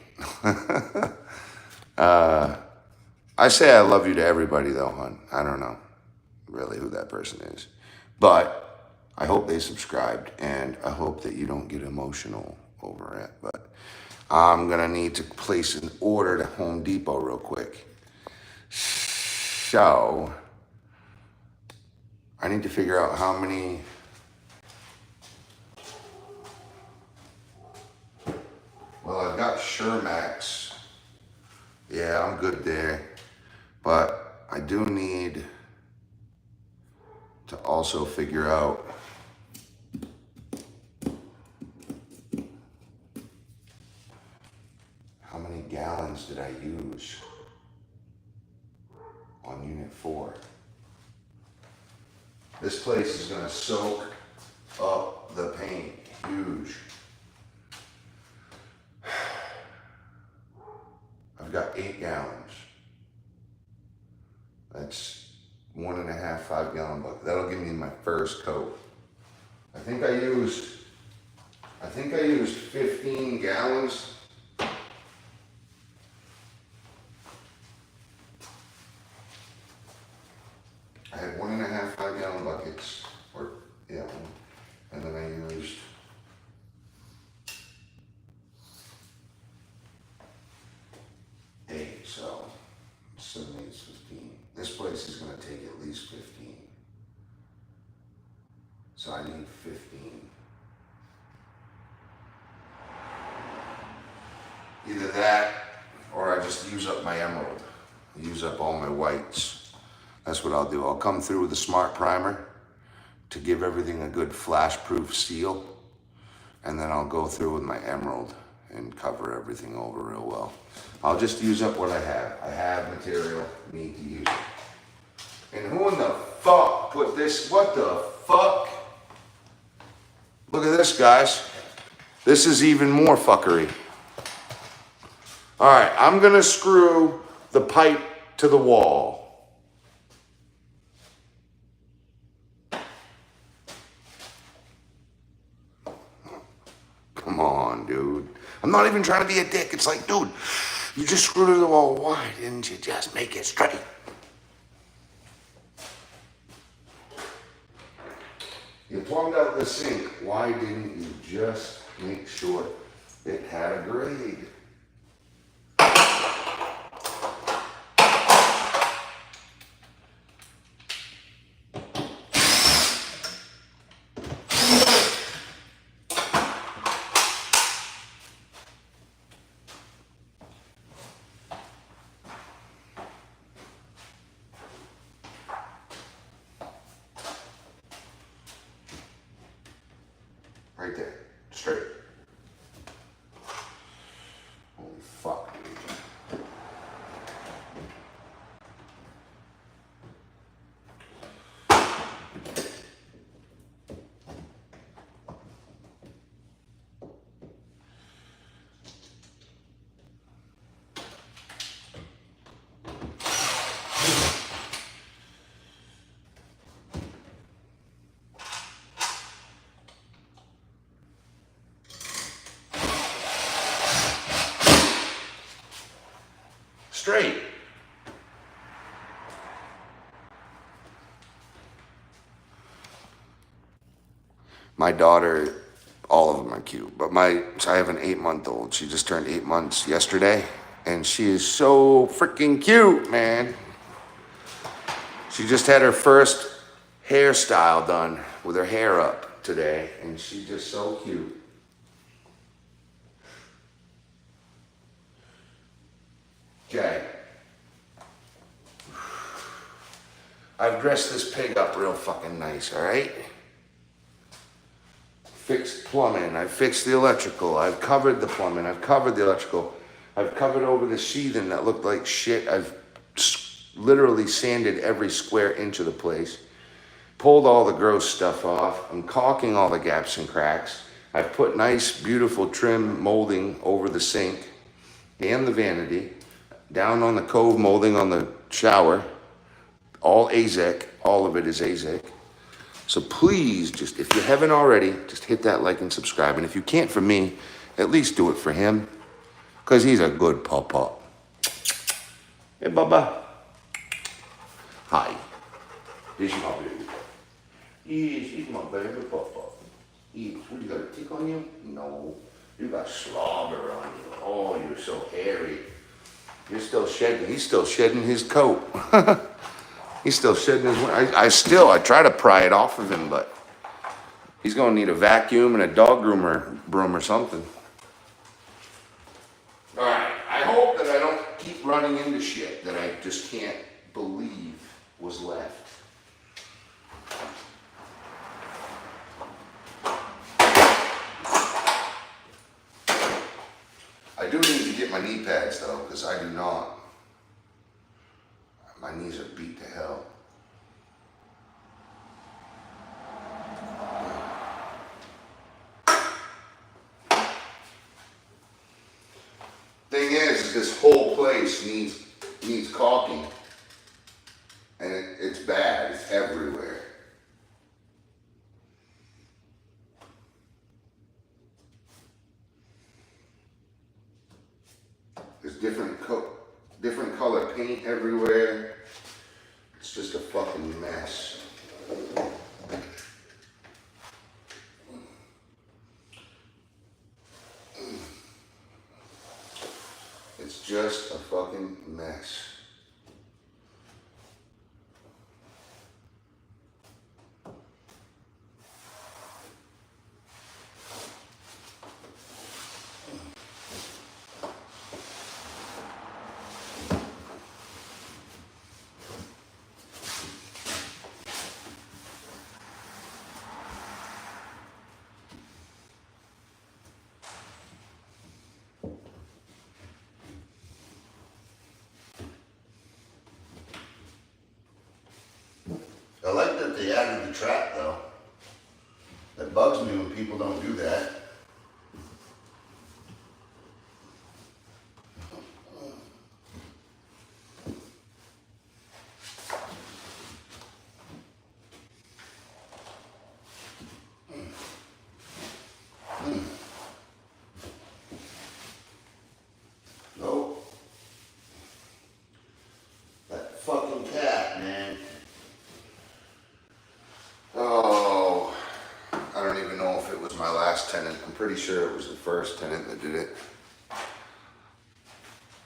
Speaker 1: I say I love you to everybody though, hon. I don't know really who that person is, but I hope they subscribed, and I hope that you don't get emotional over it. But I'm gonna need to place an order to Home Depot real quick. So I need to figure out how many. Well, I've got Shermax. Yeah, I'm good there. But I do need to also figure out before. This place is gonna soak up the paint, huge. I've got 8 gallons. That's 1.5 5-gallon bucket. That'll give me my first coat. I think I used 15 gallons. I had 1.5 5-gallon buckets, and then I used 8, so 7, 8, 15. This place is gonna take at least 15. So I need 15. Either that, or I just use up my emerald. Use up all my whites. That's what I'll do. I'll come through with a smart primer to give everything a good flash-proof seal. And then I'll go through with my emerald and cover everything over real well. I'll just use up what I have. I have material, need to use it. And who in the fuck put this, what the fuck? Look at this, guys. This is even more fuckery. All right, I'm gonna screw the pipe to the wall. Come on, dude. I'm not even trying to be a dick. It's like, dude, you just screwed it to the wall. Why didn't you just make it straight? You plumbed out the sink. Why didn't you just make sure it had a grade? Right there, straight. Holy fuck, dude. Straight. My daughter, all of them are cute, but I have an 8-month-old. She just turned 8 months yesterday, and she is so freaking cute, man. She just had her first hairstyle done with her hair up today, and she's just so cute. Okay. I've dressed this pig up real fucking nice, all right? Fixed plumbing, I've fixed the electrical, I've covered the plumbing, I've covered the electrical, I've covered over the sheathing that looked like shit. I've literally sanded every square inch of the place, pulled all the gross stuff off, I'm caulking all the gaps and cracks. I've put nice, beautiful trim molding over the sink and the vanity. Down on the cove molding on the shower, all AZEK, all of it is AZEK. So please, just if you haven't already, just hit that like and subscribe. And if you can't for me, at least do it for him, because he's a good papa. Hey, Bubba. Hi. This is my baby. Yes, he's my baby papa. Yes, what, you got a tick on you? No. You got slobber on you. Oh, you're so hairy. You're still shedding. He's still shedding his coat. He's still shedding his. I try to pry it off of him, but he's gonna need a vacuum and a dog broom or something. All right. I hope that I don't keep running into shit that I just can't believe was left. I do need to get my knee pads though, because I do not. My knees are beat to hell. is this whole place needs caulking, and it's bad. It's everywhere. There's different color paint everywhere. It's just a fucking mess. It's just a fucking mess. I like that they added the trap though. That bugs me when people don't do that. Nope. That fucking cat, man. Oh, I don't even know if it was my last tenant. I'm pretty sure it was the first tenant that did it.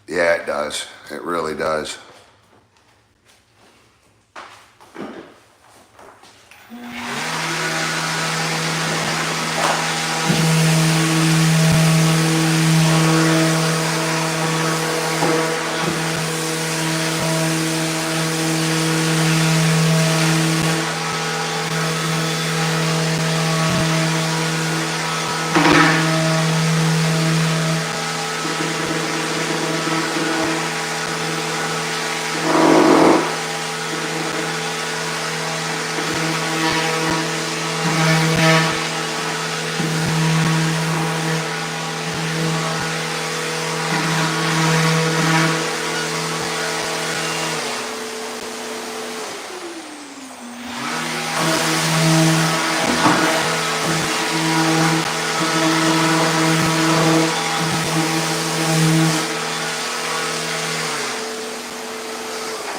Speaker 1: Yeah, it does. It really does.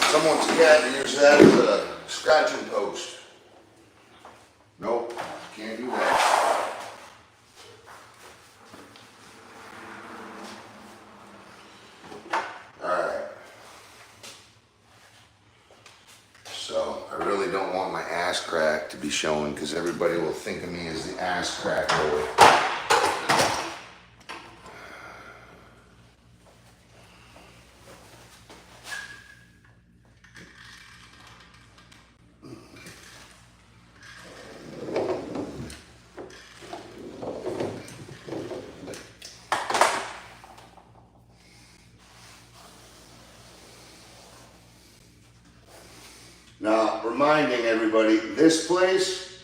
Speaker 1: Someone's cat used that as a scratching post. Nope, can't do that. Alright. So, I really don't want my ass crack to be showing because everybody will think of me as the ass crack boy. Now, reminding everybody, this place,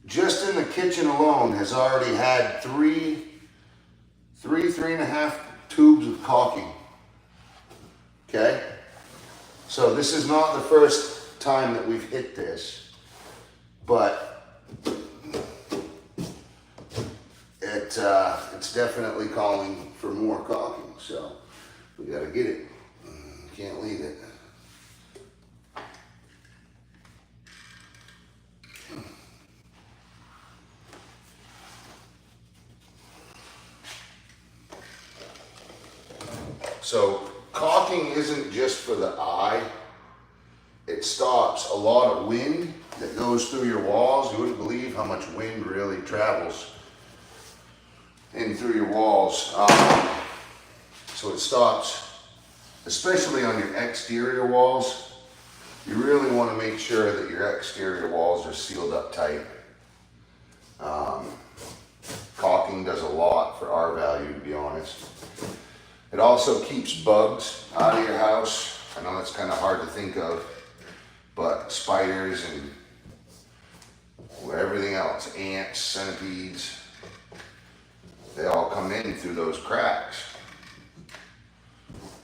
Speaker 1: just in the kitchen alone, has already had three and a half tubes of caulking. Okay? So this is not the first time that we've hit this, but it's definitely calling for more caulking, so we gotta get it. Can't leave it. So caulking isn't just for the eye. It stops a lot of wind that goes through your walls. You wouldn't believe how much wind really travels in through your walls. So it stops, especially on your exterior walls. You really want to make sure that your exterior walls are sealed up tight. Caulking does a lot for our value, to be honest. It also keeps bugs out of your house. I know that's kind of hard to think of, but spiders and everything else, ants, centipedes, they all come in through those cracks.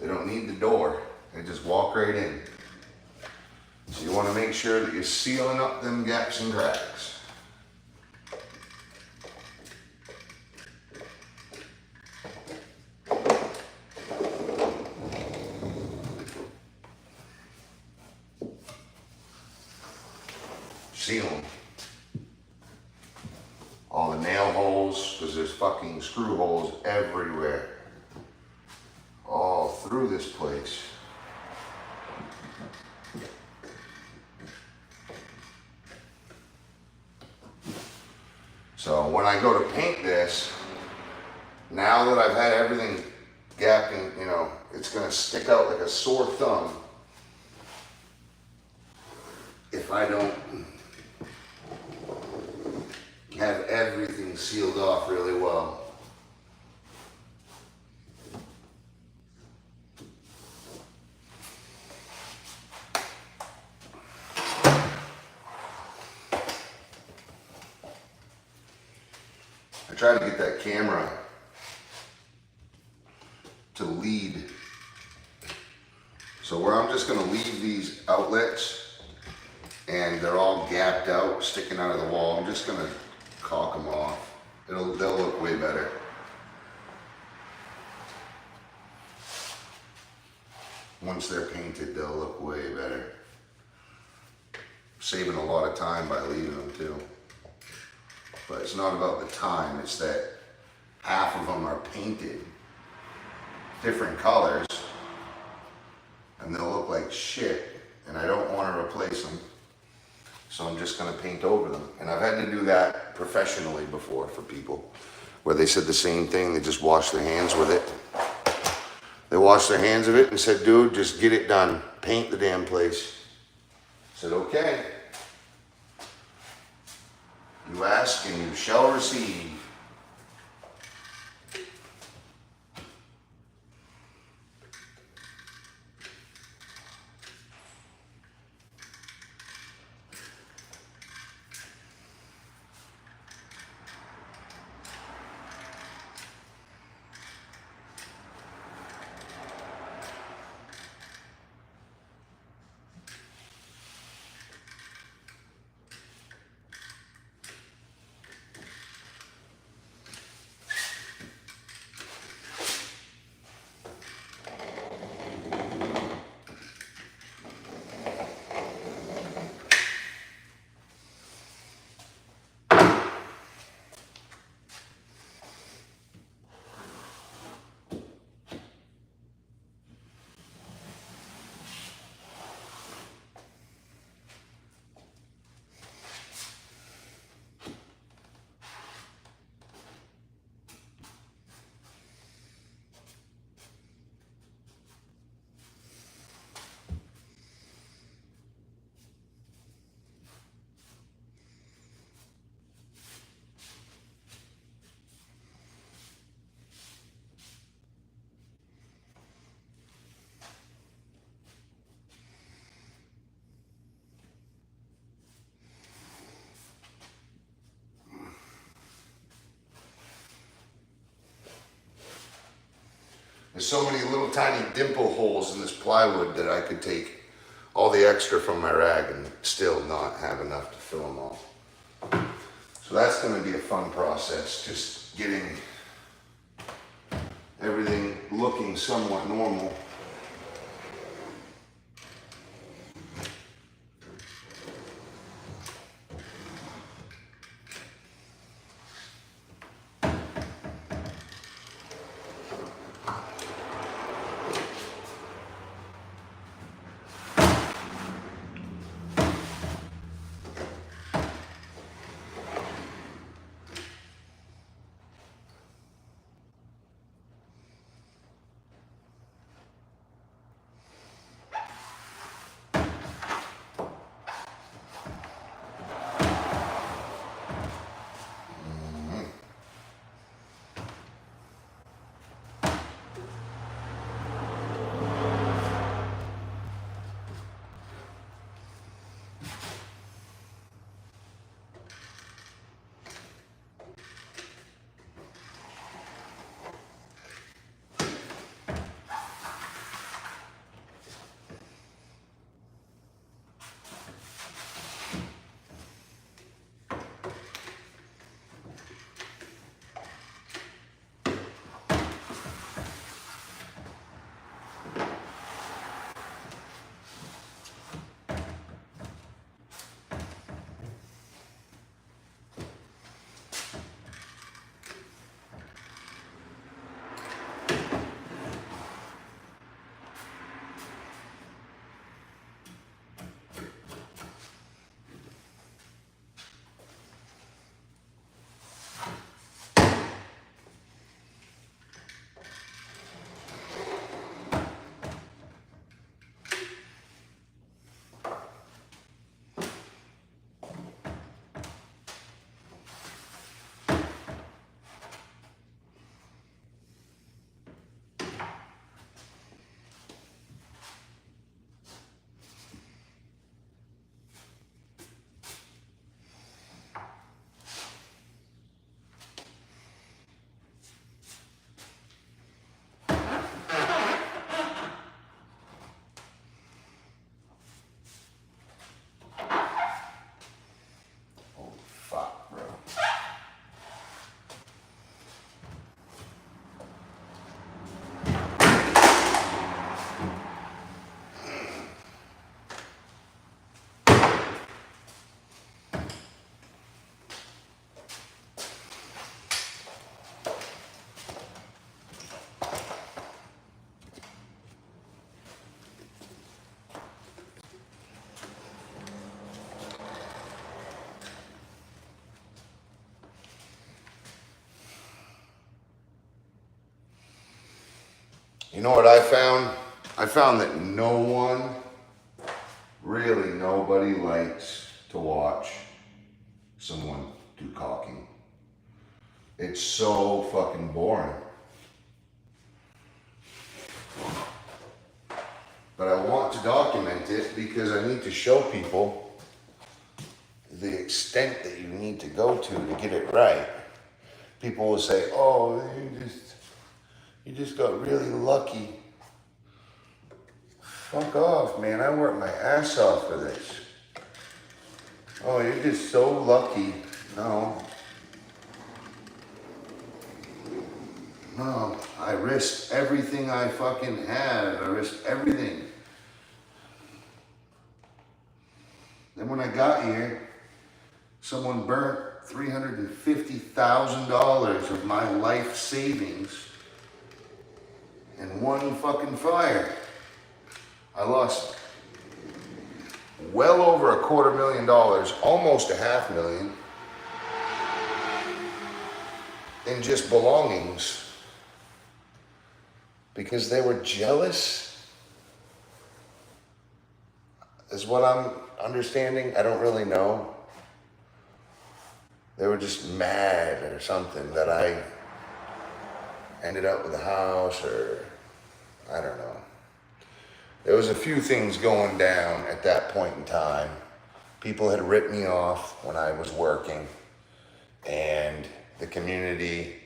Speaker 1: They don't need the door. They just walk right in. So you want to make sure that you're sealing up them gaps and cracks. Seal them. All the nail holes, because there's fucking screw holes everywhere. All through this place. So when I go to paint this, now that I've had everything gapping, you know, it's gonna stick out like a sore thumb if I don't have everything sealed off really well. I try to get that camera to lead. So where I'm just gonna leave these outlets and they're all gapped out, sticking out of the wall, I'm just gonna caulk them off. They'll look way better. Once they're painted, they'll look way better. Saving a lot of time by leaving them too. But it's not about the time, it's that half of them are painted different colors and they'll look like shit and I don't want to replace them. So I'm just going to paint over them. And I've had to do that professionally before for people where they said the same thing. They just washed their hands with it. They washed their hands of it and said, dude, just get it done. Paint the damn place. I said, okay. You ask and you shall receive. There's so many little tiny dimple holes in this plywood that I could take all the extra from my rag and still not have enough to fill them all. So that's going to be a fun process, just getting everything looking somewhat normal. You know what I found? I found that no one, really nobody likes to watch someone do caulking. It's so fucking boring. But I want to document it because I need to show people the extent that you need to go to get it right. People will say, oh, you just got really lucky. Fuck off, man. I worked my ass off for this. Oh, you're just so lucky. No. No, I risked everything I fucking had. I risked everything. Then when I got here, someone burnt $350,000 of my life savings in one fucking fire. I lost well over $250,000, almost $500,000 in just belongings because they were jealous, is what I'm understanding. I don't really know. They were just mad or something that I ended up with a house, or I don't know. There was a few things going down at that point in time. People had ripped me off when I was working, and the community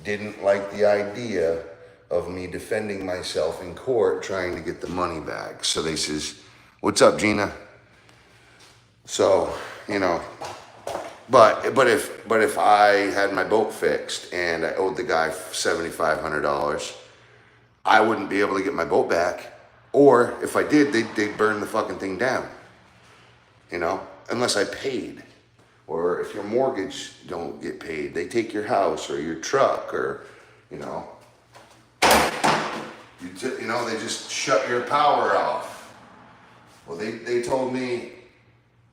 Speaker 1: didn't like the idea of me defending myself in court trying to get the money back. So they says, what's up, Gina? So, you know, but if I had my boat fixed and I owed the guy $7,500, I wouldn't be able to get my boat back. Or if I did, they'd burn the fucking thing down, you know, unless I paid. Or if your mortgage don't get paid, they take your house or your truck, or, you know, they just shut your power off. Well, they told me,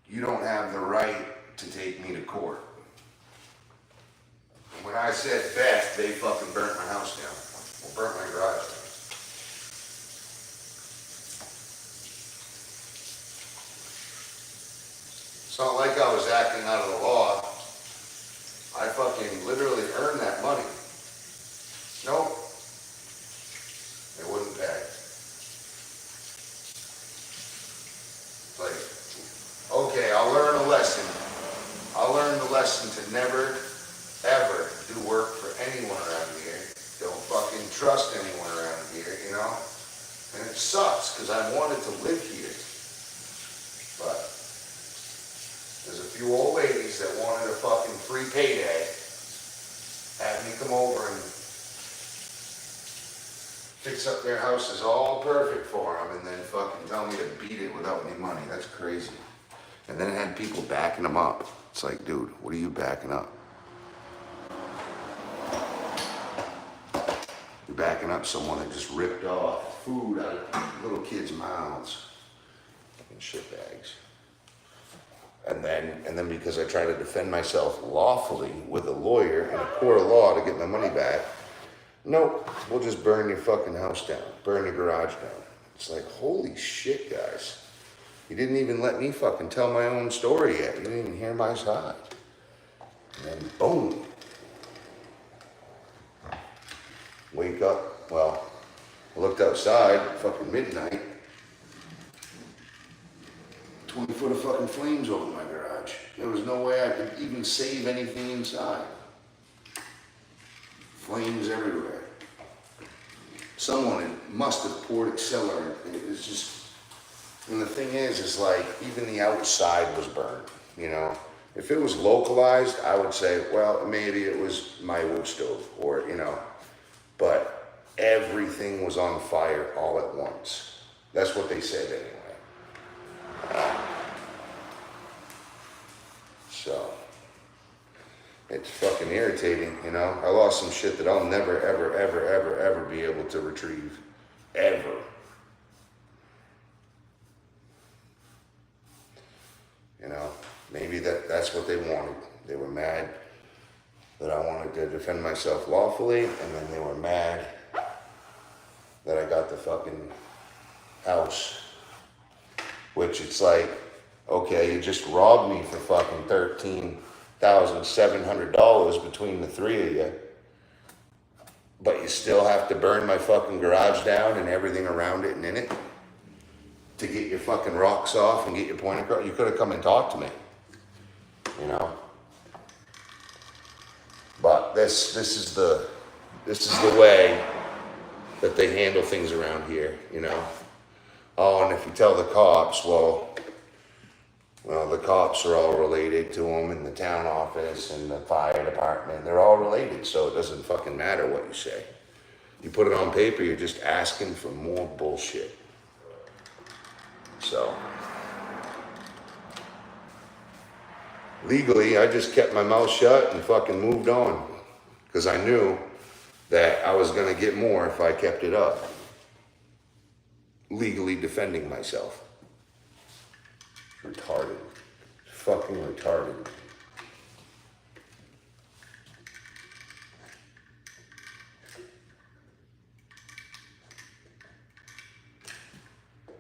Speaker 1: you don't have the right to take me to court. And when I said bet, they fucking burnt my house down. Well, burnt my garage down. It's not like I was acting out of the law. I fucking literally earned that money. Nope. They wouldn't pay. It's like, okay, I'll learn a lesson. I'll learn the lesson to never, ever do work for anyone around here. Don't fucking trust anyone around here, you know? And it sucks, because I wanted to live here. But there's a few old ladies that wanted a fucking free payday. Had me come over and fix up their houses all perfect for them, and then fucking tell me to beat it without any money. That's crazy. And then it had people backing them up. It's like, dude, what are you backing up? You're backing up someone that just ripped off food out of little kids' mouths. Fucking shitbags. And then because I try to defend myself lawfully with a lawyer in a court of law to get my money back, nope, we'll just burn your fucking house down, burn your garage down. It's like, holy shit, guys. You didn't even let me fucking tell my own story yet. You didn't even hear my side. And then boom. Wake up, well, I looked outside, fucking midnight. 20 foot of fucking flames over my garage. There was no way I could even save anything inside. Flames everywhere. Someone must have poured accelerant. It was just, and the thing is like, even the outside was burned, you know? If it was localized, I would say, well, maybe it was my wood stove, or, you know, but everything was on fire all at once. That's what they said anyway. So, it's fucking irritating, you know? I lost some shit that I'll never, ever, ever, ever, ever be able to retrieve. Ever. You know, maybe that's what they wanted. They were mad that I wanted to defend myself lawfully, and then they were mad that I got the fucking house. Which it's like, okay, you just robbed me for fucking $13,700 between the three of you. But you still have to burn my fucking garage down and everything around it and in it to get your fucking rocks off and get your point across. You could have come and talked to me, you know. But this is the way that they handle things around here, you know. Oh, and if you tell the cops, well, the cops are all related to them, and the town office and the fire department, they're all related, so it doesn't fucking matter what you say. You put it on paper, you're just asking for more bullshit. So, legally, I just kept my mouth shut and fucking moved on, because I knew that I was gonna get more if I kept it up. Legally defending myself. Retarded. Fucking retarded.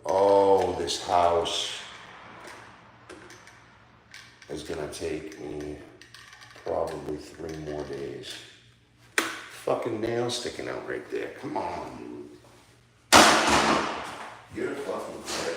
Speaker 1: Oh, this house is gonna take me probably 3 more days. Fucking nail sticking out right there. Come on, dude. You're a fucking prick.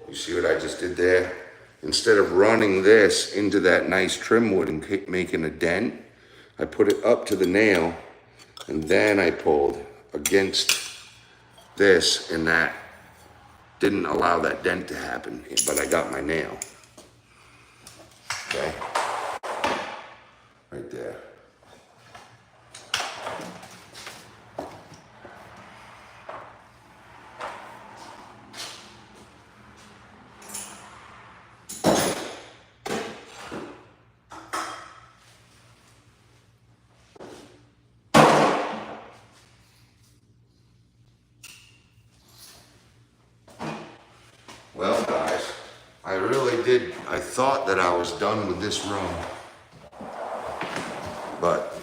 Speaker 1: You see what I just did there? Instead of running this into that nice trim wood and making a dent, I put it up to the nail and then I pulled against this, and that didn't allow that dent to happen, but I got my nail. Okay? Right there. Well, guys, I really did. I thought that I was done with this room, but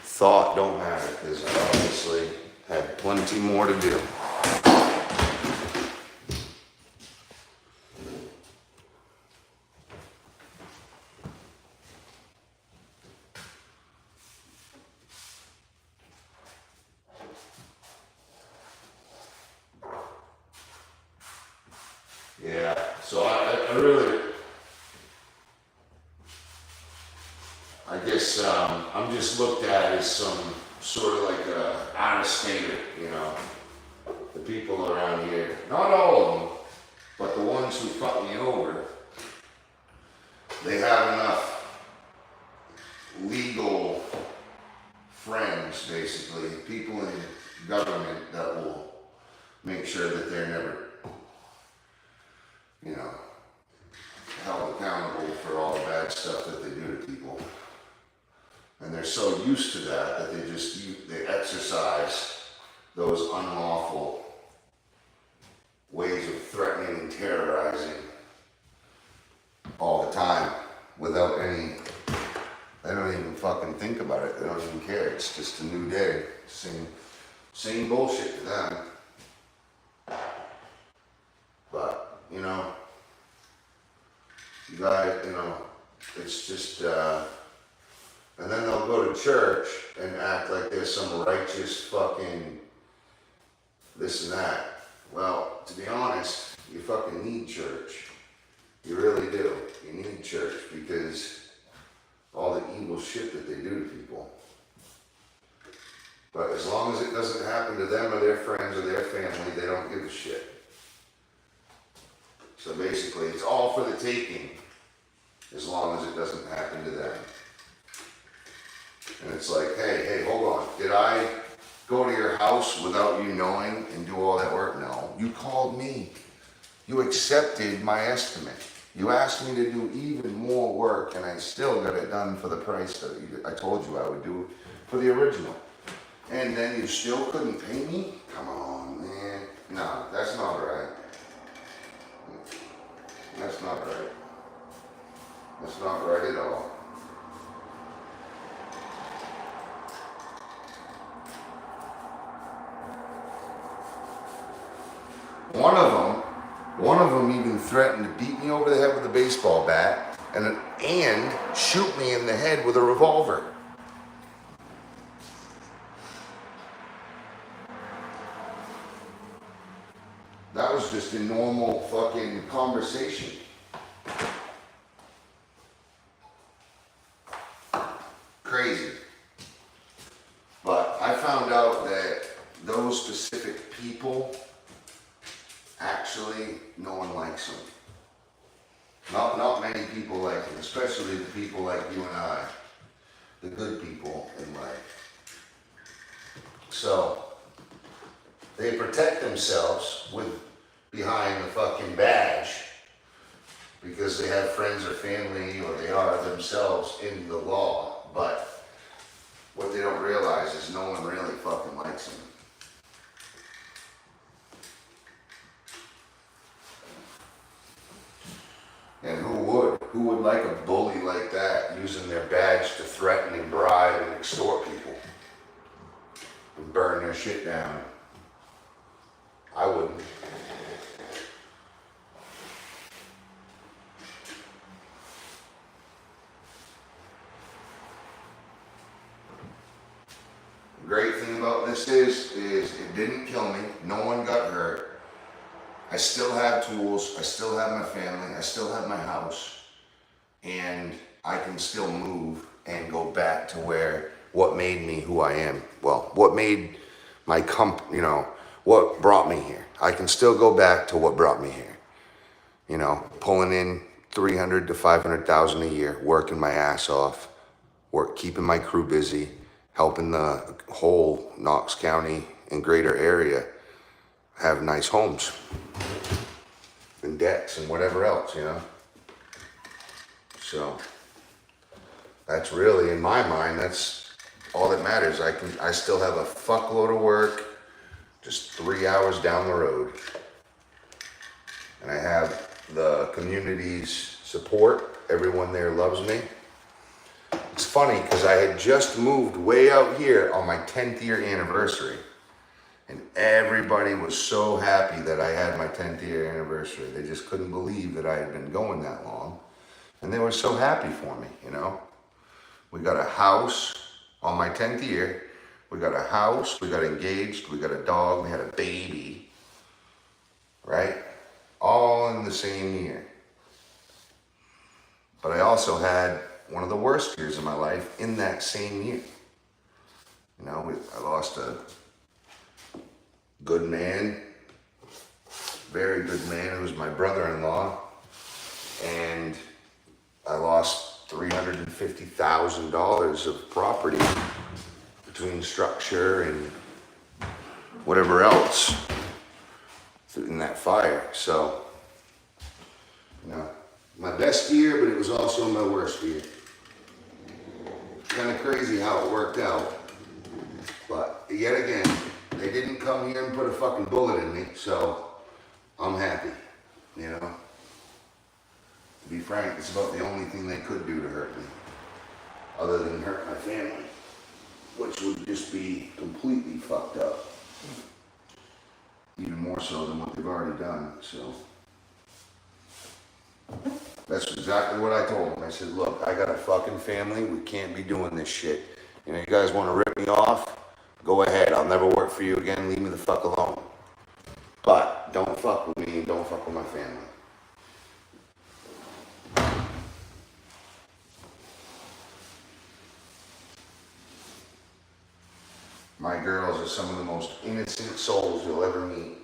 Speaker 1: thought don't matter, because I obviously had plenty more to do. Yeah, so I really, I guess I'm just looked at as some sort of like a out of stater, you know. The people around here, not all of them, but the ones who fuck me over, they have enough legal friends, basically, people in government that will make sure that they're never, you know, held accountable for all the bad stuff that they do to people. And they're so used to that they exercise those unlawful ways of threatening and terrorizing all the time without any, they don't even fucking think about it. They don't even care. It's just a new day. Same bullshit to them. But, you know, you guys, you know, it's just, and then they'll go to church and act like there's some righteous fucking this and that. Well, to be honest, you fucking need church. You really do. You need church because all the evil shit that they do to people. But as long as it doesn't happen to them or their friends or their family, they don't give a shit. So basically, it's all for the taking, as long as it doesn't happen to them. And it's like, hey, hold on. Did I go to your house without you knowing and do all that work? No. You called me. You accepted my estimate. You asked me to do even more work, and I still got it done for the price that I told you I would do for the original. And then you still couldn't pay me? Come on, man. No, that's not right. That's not right. That's not right at all. One of them even threatened to beat me over the head with a baseball bat and shoot me in the head with a revolver. That was just a normal fucking conversation. Crazy. But I found out that those specific people, actually, no one likes them. Not many people like them, especially the people like you and I, the good people in life. So they protect themselves behind the fucking badge because they have friends or family or they are themselves in the law. But what they don't realize is no one really fucking likes them. And who would? Who would like a bully like that using their badge to threaten and bribe and extort people and burn their shit down? I wouldn't. The great thing about this is it didn't kill me. No one got hurt. I still have tools, I still have my family, I still have my house, and I can still move and go back to what made me who I am. Well, what made my what brought me here. I can still go back to what brought me here. Pulling in 300 to 500,000 a year, working my ass off, keeping my crew busy, helping the whole Knox County and greater area have nice homes and decks and whatever else, So that's really, in my mind, that's all that matters. I still have a fuckload of work just 3 hours down the road. And I have the community's support. Everyone there loves me. It's funny because I had just moved way out here on my 10th year anniversary. And everybody was so happy that I had my 10th year anniversary. They just couldn't believe that I had been going that long. And they were so happy for me, We got a house on my 10th year. We got a house, we got engaged, we got a dog, we had a baby. Right? All in the same year. But I also had one of the worst years of my life in that same year. I lost a good man, very good man, who was my brother-in-law, and I lost $350,000 of property between structure and whatever else in that fire. So, my best year, but it was also my worst year. Kind of crazy how it worked out, but yet again, they didn't come here and put a fucking bullet in me, so I'm happy, To be frank, it's about the only thing they could do to hurt me, other than hurt my family, which would just be completely fucked up. Even more so than what they've already done, so. That's exactly what I told them. I said, look, I got a fucking family, we can't be doing this shit. You guys want to rip me off? Go ahead, I'll never work for you again, leave me the fuck alone. But don't fuck with me, don't fuck with my family. My girls are some of the most innocent souls you'll ever meet.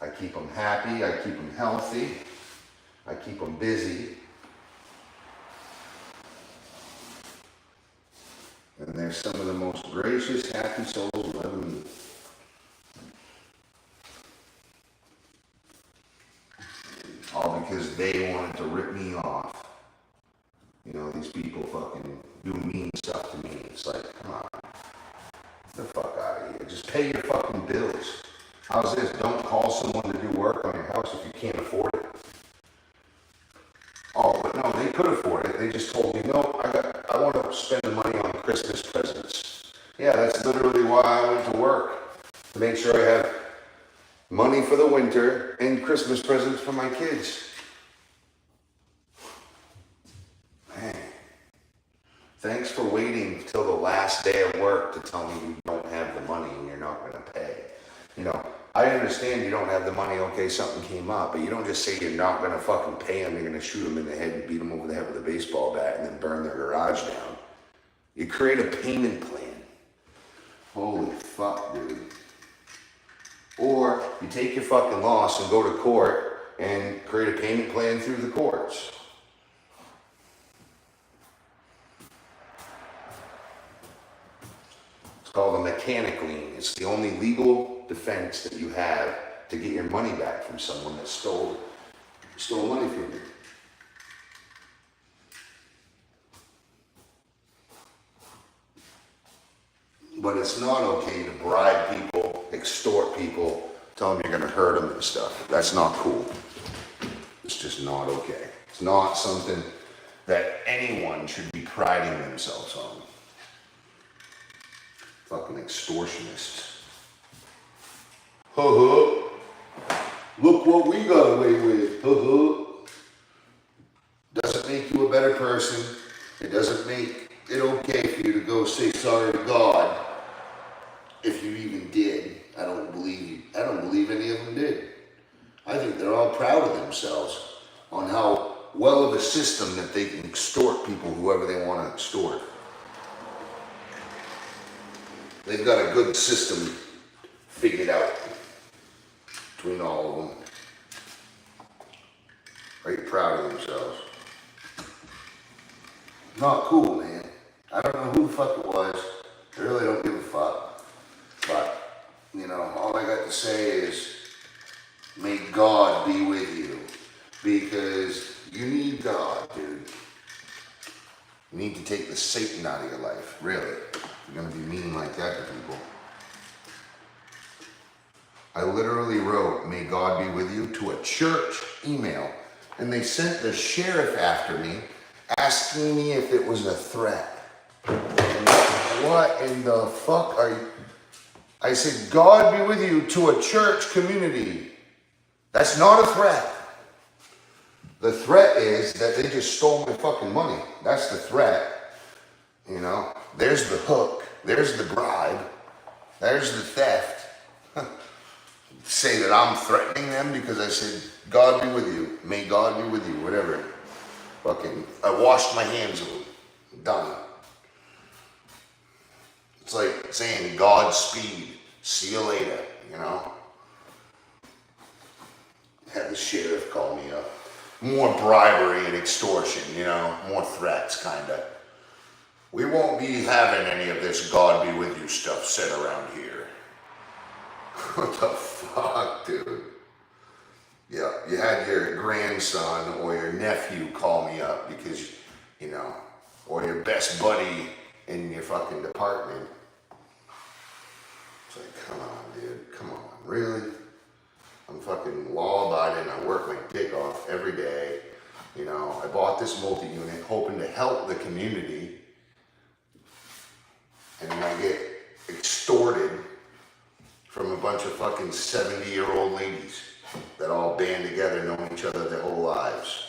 Speaker 1: I keep them happy, I keep them healthy, I keep them busy. And they're some of the most gracious, happy souls you'll ever meet. these people fucking do mean stuff to me. It's like, come on, get the fuck out of here. Just pay your fucking bills. How's this? Don't call someone to do work on your house if you can't afford it. Oh, but no, they could afford it. They just told me, no, I want to spend the money on Christmas presents. Yeah, that's literally why I went to work, to make sure I have money for the winter and Christmas presents for my kids. Man, thanks for waiting till the last day of work to tell me you don't have the money and you're not going to pay. You know, I understand you don't have the money, okay, something came up, but you don't just say you're not going to fucking pay them, you're going to shoot them in the head and beat them over the head with a baseball bat and then burn their garage down. You create a payment plan. Holy fuck, dude. Or you take your fucking loss and go to court and create a payment plan through the courts. It's called a mechanic lien. It's the only legal defense that you have to get your money back from someone that stole money from you. But it's not okay to bribe people, extort people, tell them you're going to hurt them and stuff. That's not cool. It's just not okay. It's not something that anyone should be priding themselves on. Fucking extortionists. Look what we got away with. Doesn't make you a better person. It doesn't make it okay for you to go say sorry to God. If you even did. I don't believe any of them did. I think they're all proud of themselves on how well of a system that they can extort people, whoever they want to extort. They've got a good system figured out between all of them. Very proud of themselves. Not cool, man. I don't know who the fuck it was. I really don't give a fuck. But, you know, all I got to say is, may God be with you. Because you need God, dude. You need to take the Satan out of your life, really. You're going to be mean like that to people. I literally wrote, may God be with you, to a church email. And they sent the sheriff after me, asking me if it was a threat. And what in the fuck are you? I said, God be with you, to a church community. That's not a threat. The threat is that they just stole my fucking money. That's the threat. You know, there's the hook. There's the bribe. There's the theft. Say that I'm threatening them because I said, God be with you. May God be with you. Whatever. Fucking, I washed my hands of them. Done. It's like saying Godspeed. See you later, you know. Had the sheriff call me up. More bribery and extortion, you know, more threats, kinda. We won't be having any of this God be with you stuff said around here. What the fuck, dude? Yeah, you had your grandson or your nephew call me up because, you know, or your best buddy in your fucking department. It's like, come on, dude, come on, really? I'm fucking law-abiding, I work my dick off every day. You know, I bought this multi-unit hoping to help the community. And I get extorted from a bunch of fucking 70-year-old ladies that all band together, knowing each other their whole lives.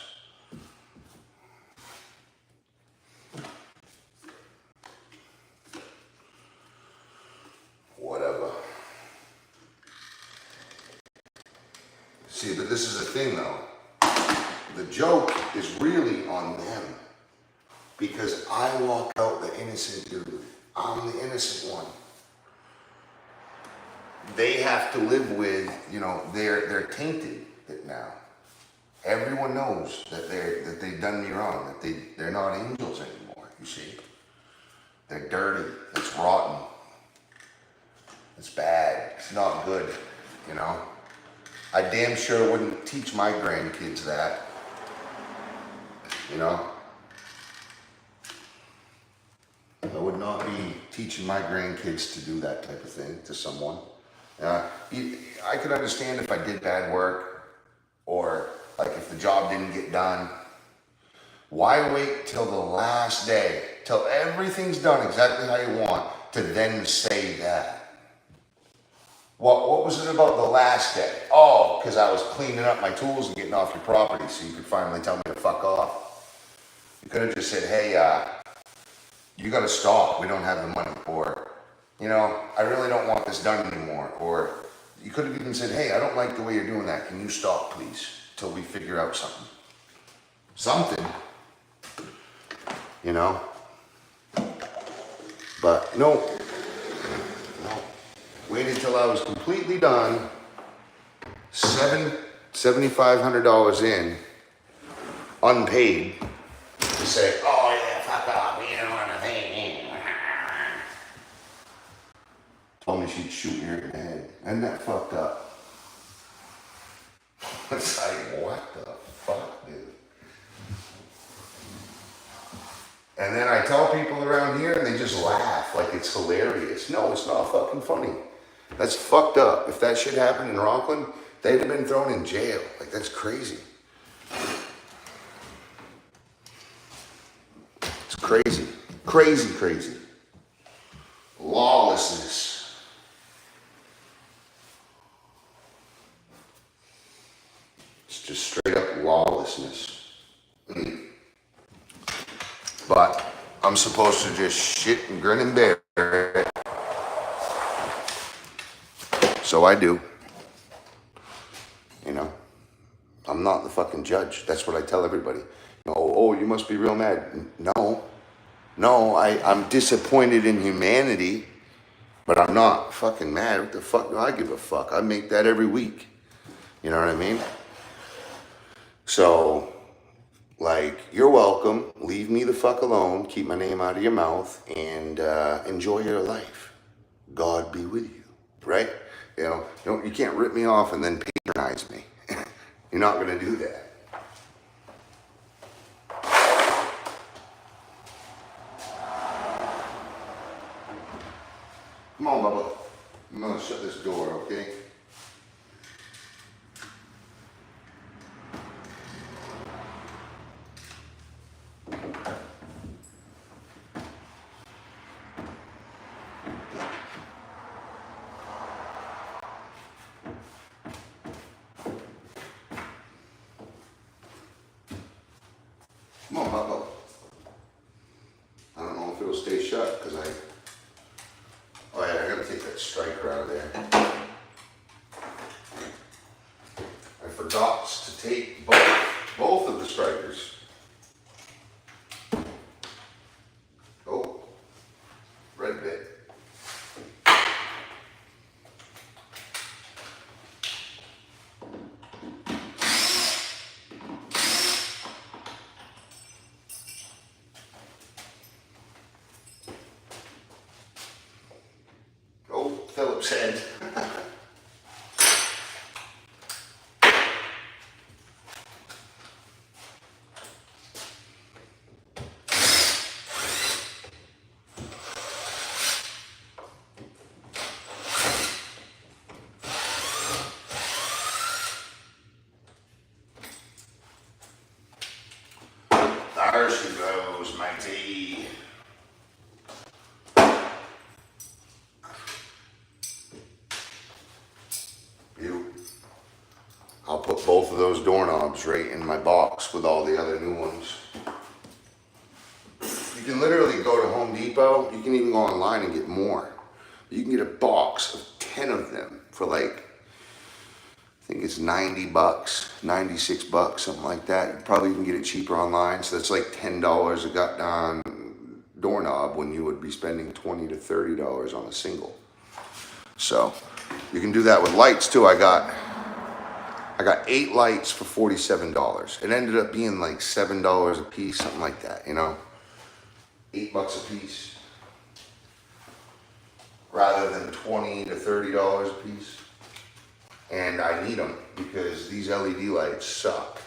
Speaker 1: Whatever. See, but this is the thing though. The joke is really on them. Because I walk out the innocent dude. I'm the innocent one. They have to live with, you know, they're tainted now. Everyone knows that they've done me wrong, that they're not angels anymore, you see. They're dirty, it's rotten. It's bad, it's not good, you know. I damn sure wouldn't teach my grandkids that, you know. not be teaching my grandkids to do that type of thing to someone. I could understand if I did bad work, or like if the job didn't get done. Why wait till the last day, till everything's done exactly how you want, to then say that? What was it about the last day? Oh, because I was cleaning up my tools and getting off your property so you could finally tell me to fuck off. You could have just said, hey, you got to stop. We don't have the money. Or, you know, I really don't want this done anymore. Or you could have even said, hey, I don't like the way you're doing that. Can you stop, please, till we figure out something? Something, you know? But no. Waited till I was completely done, $7,500 in, unpaid, to say, oh yeah, fuck off, you don't want to pay. Told me she'd shoot me in the head. Isn't that fucked up? It's like, what the fuck, dude? And then I tell people around here and they just laugh like it's hilarious. No, it's not fucking funny. That's fucked up. If that shit happened in Rockland, they'd have been thrown in jail. Like, that's crazy. It's crazy. Crazy, crazy. Lawlessness. It's just straight up lawlessness. But I'm supposed to just shit and grin and bear it. So I do. You know, I'm not the fucking judge. That's what I tell everybody. Oh, you must be real mad. No, I'm disappointed in humanity, but I'm not fucking mad. What the fuck do I give a fuck? I make that every week. You know what I mean? So, like, you're welcome. Leave me the fuck alone. Keep my name out of your mouth and enjoy your life. God be with you, right? You know, you can't rip me off and then patronize me. You're not going to do that. Come on, Bubba. I'm going to shut this door, okay? Come on, Bubba. I don't know if it'll stay shut because oh yeah, I gotta take that striker out of there. I forgot to take both of the strikers. Oh, red bit. Phillips head. There she goes, matey. I'll put both of those doorknobs right in my box with all the other new ones. You can literally go to Home Depot. You can even go online and get more. You can get a box of 10 of them for like, I think it's 90 bucks, 96 bucks, something like that. You probably can get it cheaper online. So that's like $10 a goddamn doorknob when you would be spending $20 to $30 on a single. So you can do that with lights too. I got 8 lights for $47. It ended up being like $7 a piece, something like that, you know? $8 a piece. Rather than $20 to $30 a piece. And I need them because these LED lights suck.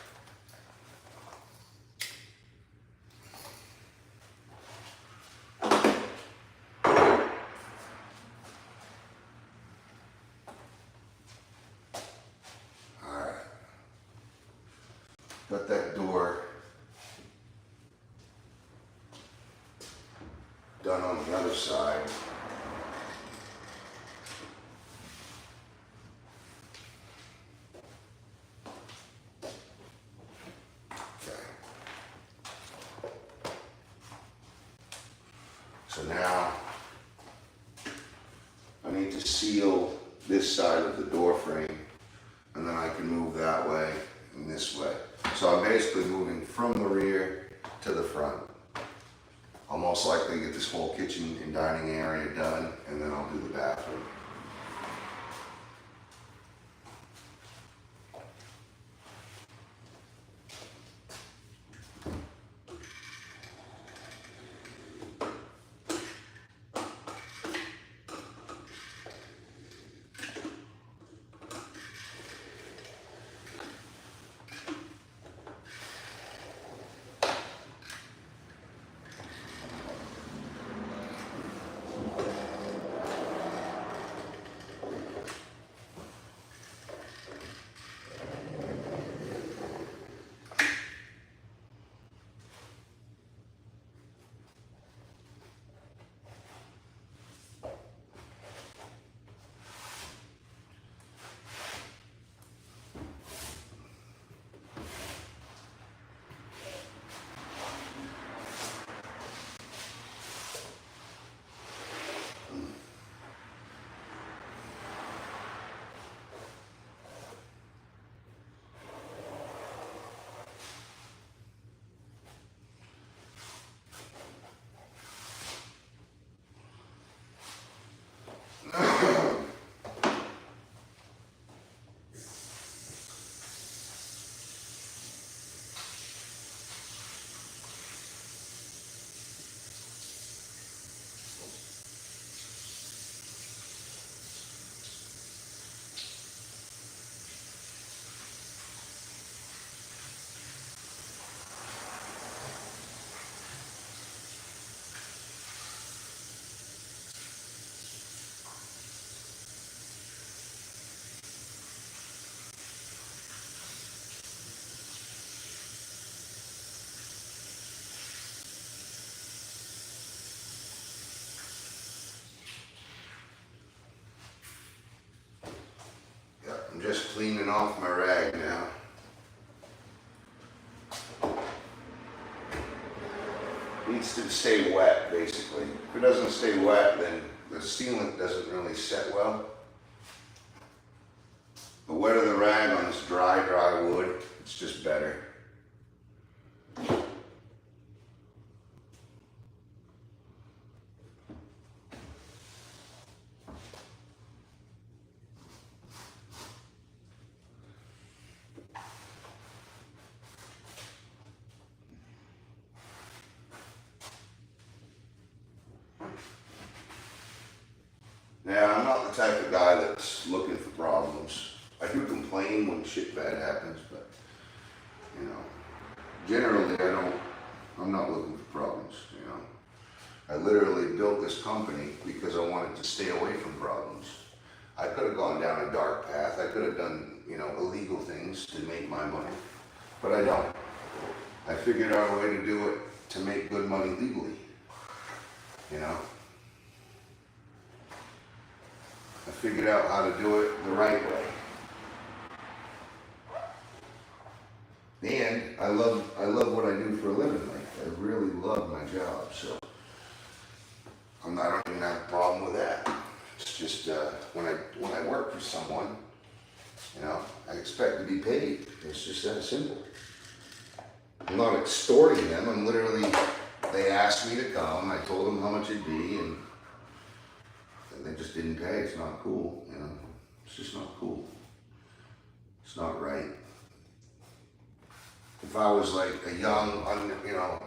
Speaker 1: got that door done on the other side. Okay. So now I need to seal this side of the door frame, and then I can move that way and this way. So I'm basically moving from the rear to the front. I'll most likely get this whole kitchen and dining area done, and then I'll do the bathroom. I'm just cleaning off my rag now. Needs to stay wet, basically. If it doesn't stay wet, then the sealant doesn't really set well. The wetter the rag on this dry wood, it's just better. Now, I'm not the type of guy that's looking for problems. I do complain when shit bad happens, but, you know, generally I'm not looking for problems, you know. I literally built this company because I wanted to stay away from problems. I could have gone down a dark path. I could have done, you know, illegal things to make my money, but I don't. I figured out a way to do it to make good money legally, you know. I figured out how to do it the right way. And I love what I do for a living. Like, I really love my job, so I don't even have a problem with that. It's just when I work for someone, you know, I expect to be paid. It's just that simple. I'm not extorting them. I'm literally, they asked me to come. I told them how much it'd be, and they just didn't pay. It's not cool, you know. It's just not cool. It's not right. If I was like a young, you know,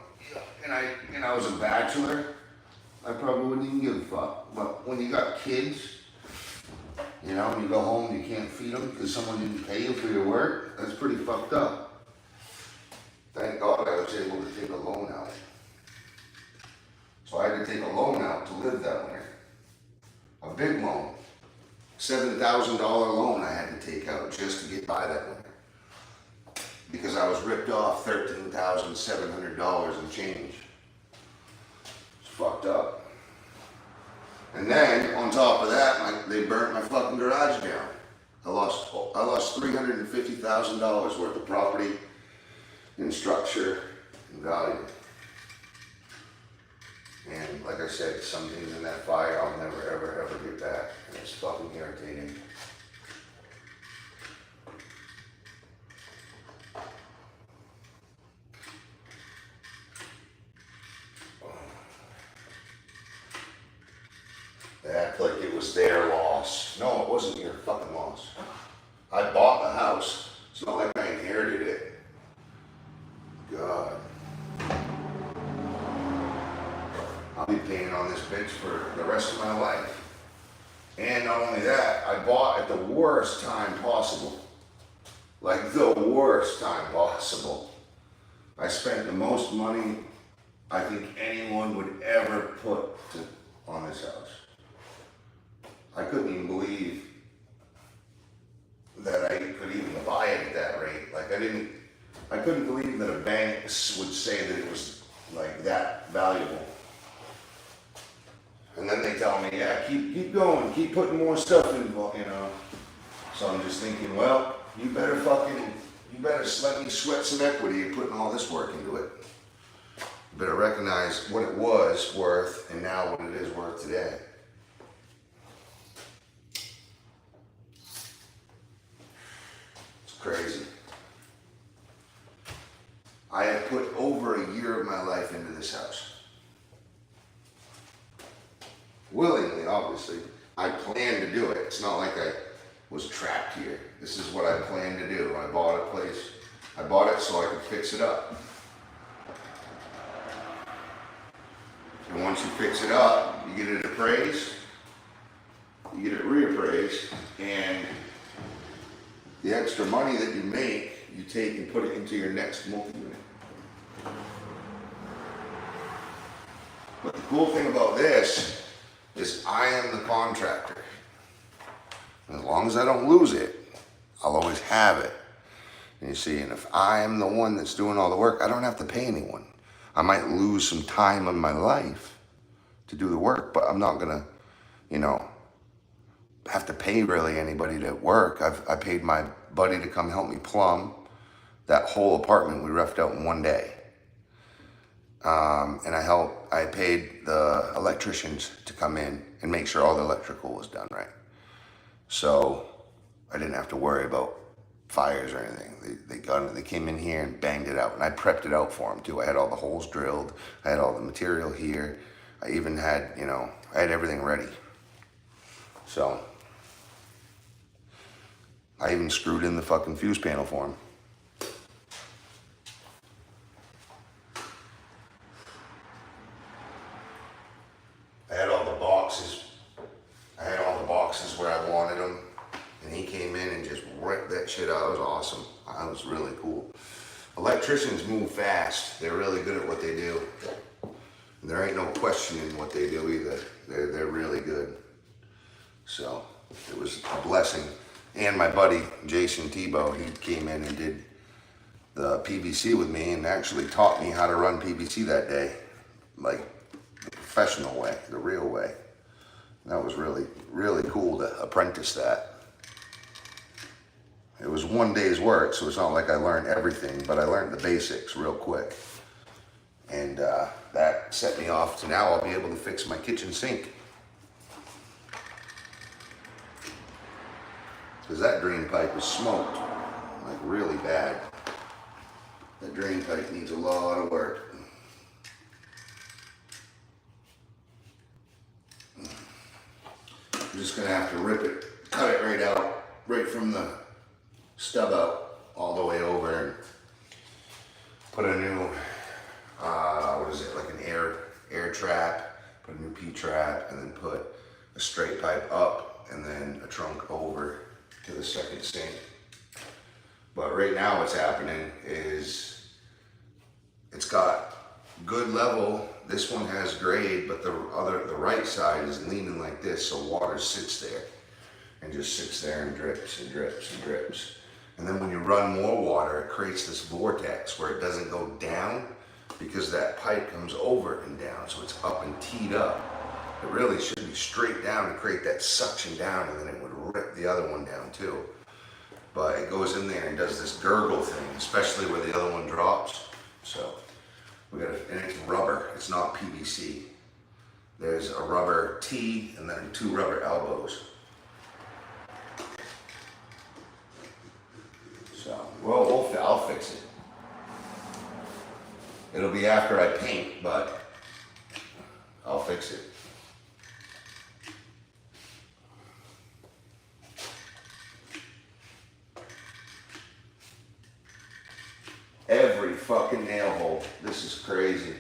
Speaker 1: and I was a bachelor, I probably wouldn't even give a fuck. But when you got kids, you know, and you go home and you can't feed them because someone didn't pay you for your work, that's pretty fucked up. Thank God I was able to take a loan out. So I had to take a loan out to live that winter. A big loan. $7,000 loan I had to take out just to get by that winter. because I was ripped off $13,700 and change. It's fucked up. And then on top of that, they burnt my fucking garage down. I lost $350,000 worth of property and structure and value. And like I said, some things in that fire I'll never ever ever get back. And it's fucking irritating. They act like it was their loss. No, it wasn't your fucking loss. I bought the house. It's not like I inherited it. God. I'll be paying on this bitch for the rest of my life. And not only that, I bought at the worst time possible. Like the worst time possible. I spent the most money I think anyone would ever put on this house. I couldn't even believe that I could even buy it at that rate. Like I couldn't believe that a bank would say that it was like that valuable. And then they tell me, yeah, keep going, keep putting more stuff in, you know. So I'm just thinking, well, you better let me sweat some equity in putting all this work into it. You better recognize what it was worth and now what it is worth today. It's crazy. I have put over a year of my life into this house. Willingly, obviously. I planned to do it. It's not like I was trapped here. This is what I planned to do. I bought a place. I bought it so I could fix it up. And once you fix it up, you get it appraised, you get it reappraised, and the extra money that you make, you take and put it into your next multi-unit. But the cool thing about this is I am the contractor. As long as I don't lose it, I'll always have it. And you see, and if I am the one that's doing all the work, I don't have to pay anyone. I might lose some time in my life to do the work, but I'm not gonna, have to pay really anybody to work. I paid my buddy to come help me plumb that whole apartment we roughed out in one day. And I paid the electricians to come in and make sure all the electrical was done right. So I didn't have to worry about fires or anything. They came in here and banged it out, and I prepped it out for them too. I had all the holes drilled. I had all the material here. I even had, I had everything ready. So I even screwed in the fucking fuse panel for them. I had all the boxes where I wanted them, and he came in and just ripped that shit out. It was awesome. It was really cool. Electricians move fast. They're really good at what they do. And there ain't no questioning what they do either. They're really good. So it was a blessing. And my buddy Jason Tebow, he came in and did the PVC with me and actually taught me how to run PVC that day, like the professional way, the real way. And that was really, really cool to apprentice that. It was one day's work, so it's not like I learned everything, but I learned the basics real quick. And that set me off to now I'll be able to fix my kitchen sink. Because that drain pipe is smoked, like really bad. That drain pipe needs a lot of work. I'm just gonna have to rip it, cut it right out, right from the stub out, all the way over, and put a new, like an air trap, put a new P-trap, and then put a straight pipe up, and then a trunk over to the second sink. But right now what's happening is it's got good level. This one has grade, but the right side is leaning like this, so water sits there and just sits there and drips and drips and drips. And then when you run more water, it creates this vortex where it doesn't go down because that pipe comes over and down, so it's up and teed up. It really should be straight down to create that suction down, and then it would rip the other one down too. But it goes in there and does this gurgle thing, especially where the other one drops. So we got and it's rubber, it's not PVC. There's a rubber T and then 2 rubber elbows. So, well, I'll fix it. It'll be after I paint, but I'll fix it. Every fucking nail hole. This is crazy.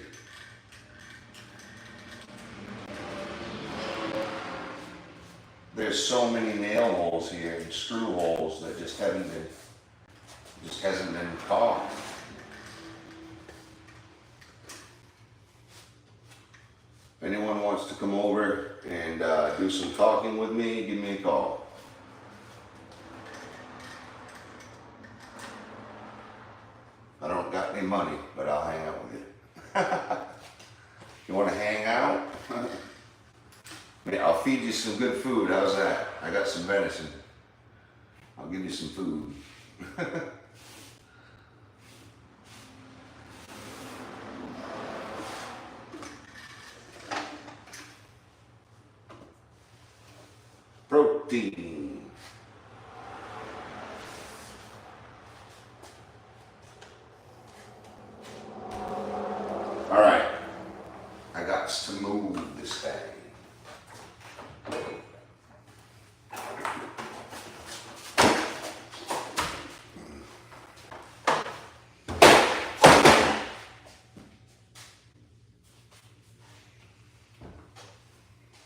Speaker 1: There's so many nail holes here and screw holes that just hasn't been caulked. If anyone wants to come over and do some caulking with me, give me a call. I don't got any money, but I'll hang out with you. You want to hang out? I'll feed you some good food. How's that? I got some venison. I'll give you some food. Protein. All right. I got to move this thing.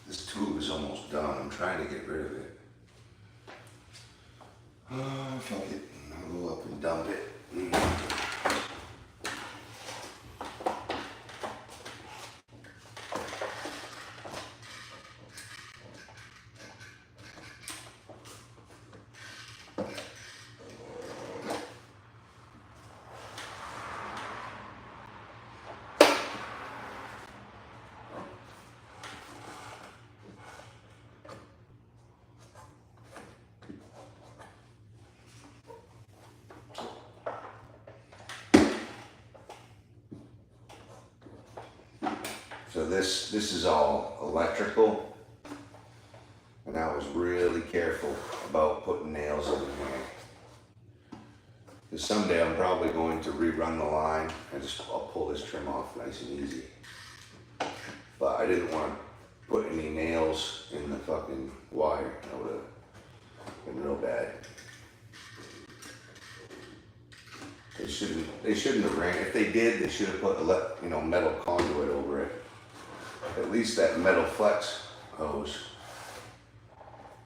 Speaker 1: This tube is almost done. I'm trying to get rid of it. Fuck it. I'll go up and dump it. So this is all electrical, and I was really careful about putting nails in here. Because someday I'm probably going to rerun the line and I'll pull this trim off nice and easy. But I didn't want to put any nails in the fucking wire. That would have been real bad. They shouldn't have ran. If they did, they should have put a metal conduit over it. At least that metal flex hose,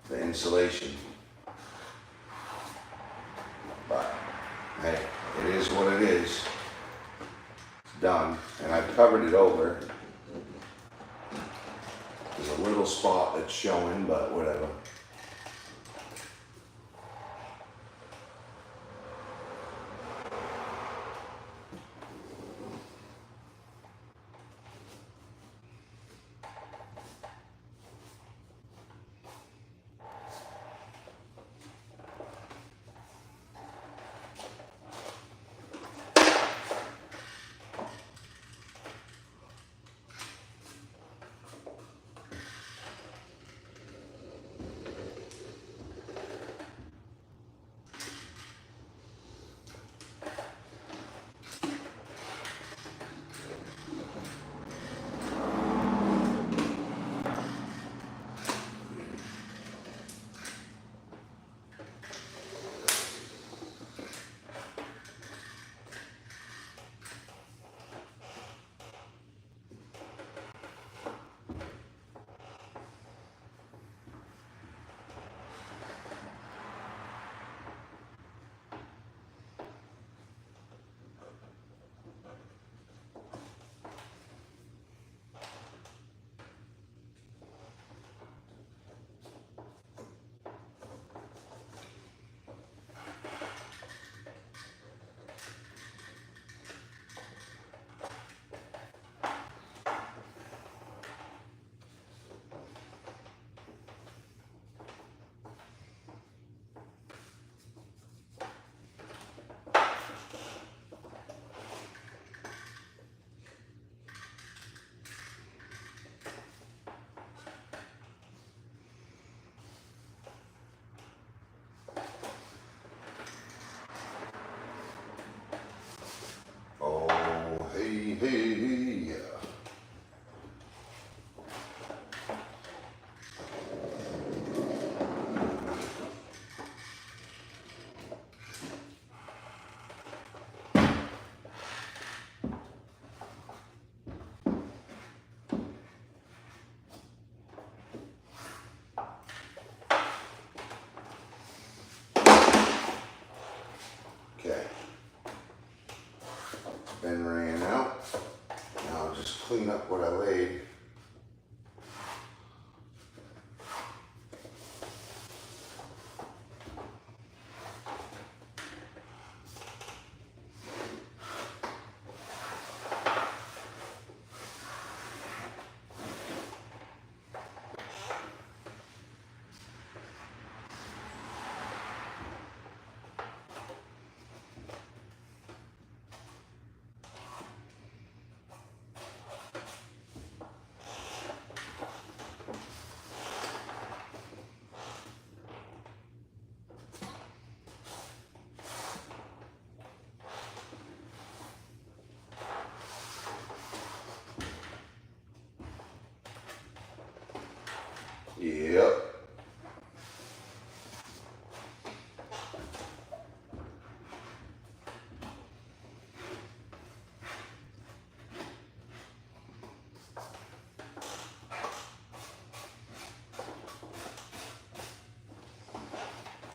Speaker 1: the insulation. But hey, it is what it is. It's done, and I've covered it over. There's a little spot that's showing, but whatever. what I laid. Yep.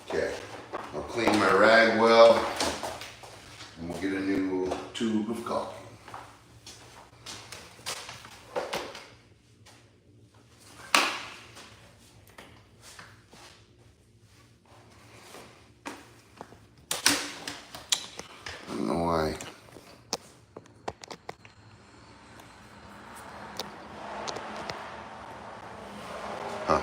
Speaker 1: Okay, I'll clean my rag well, and we'll get a new tube of caulking. I don't know why. Huh.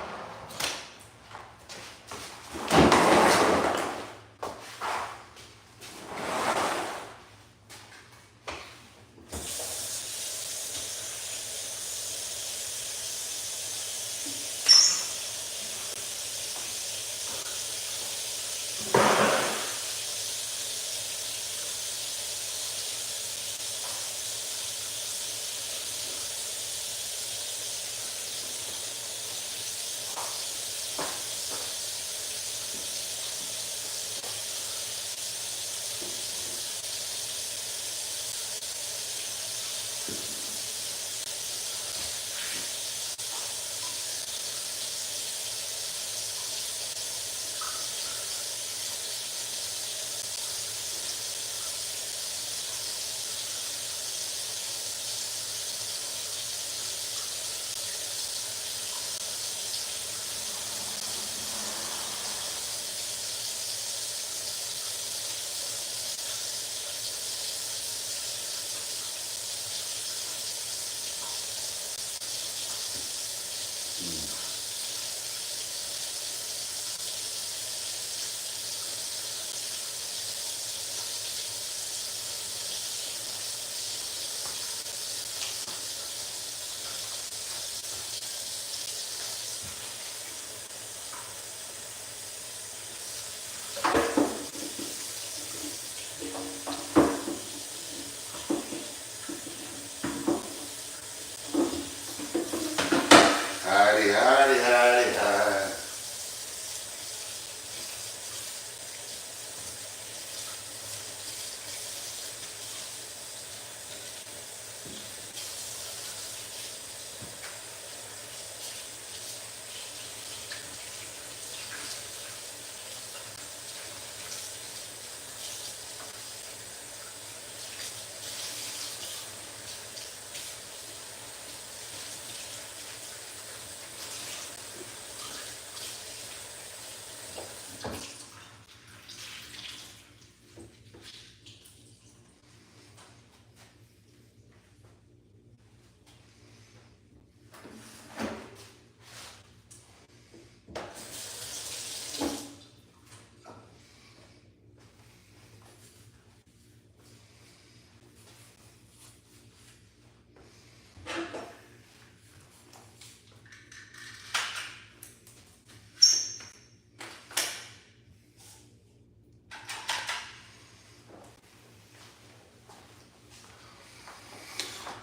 Speaker 1: Howdy, howdy, howdy, howdy.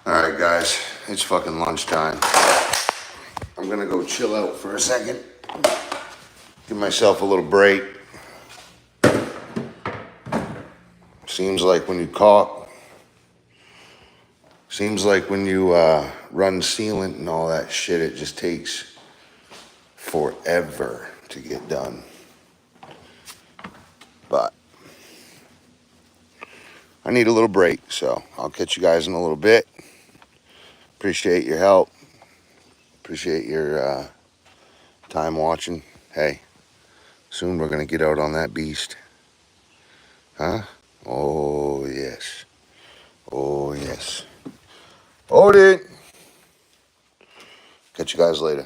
Speaker 1: Alright guys, it's fucking lunchtime. I'm gonna go chill out for a second. Give myself a little break. Seems like when you caulk, seems like when you run sealant and all that shit, it just takes forever to get done. But I need a little break, so I'll catch you guys in a little bit. Appreciate your help. Appreciate your time watching. Hey, soon we're going to get out on that beast. Huh? Oh, yes. Oh, yes. Hold it. Catch you guys later.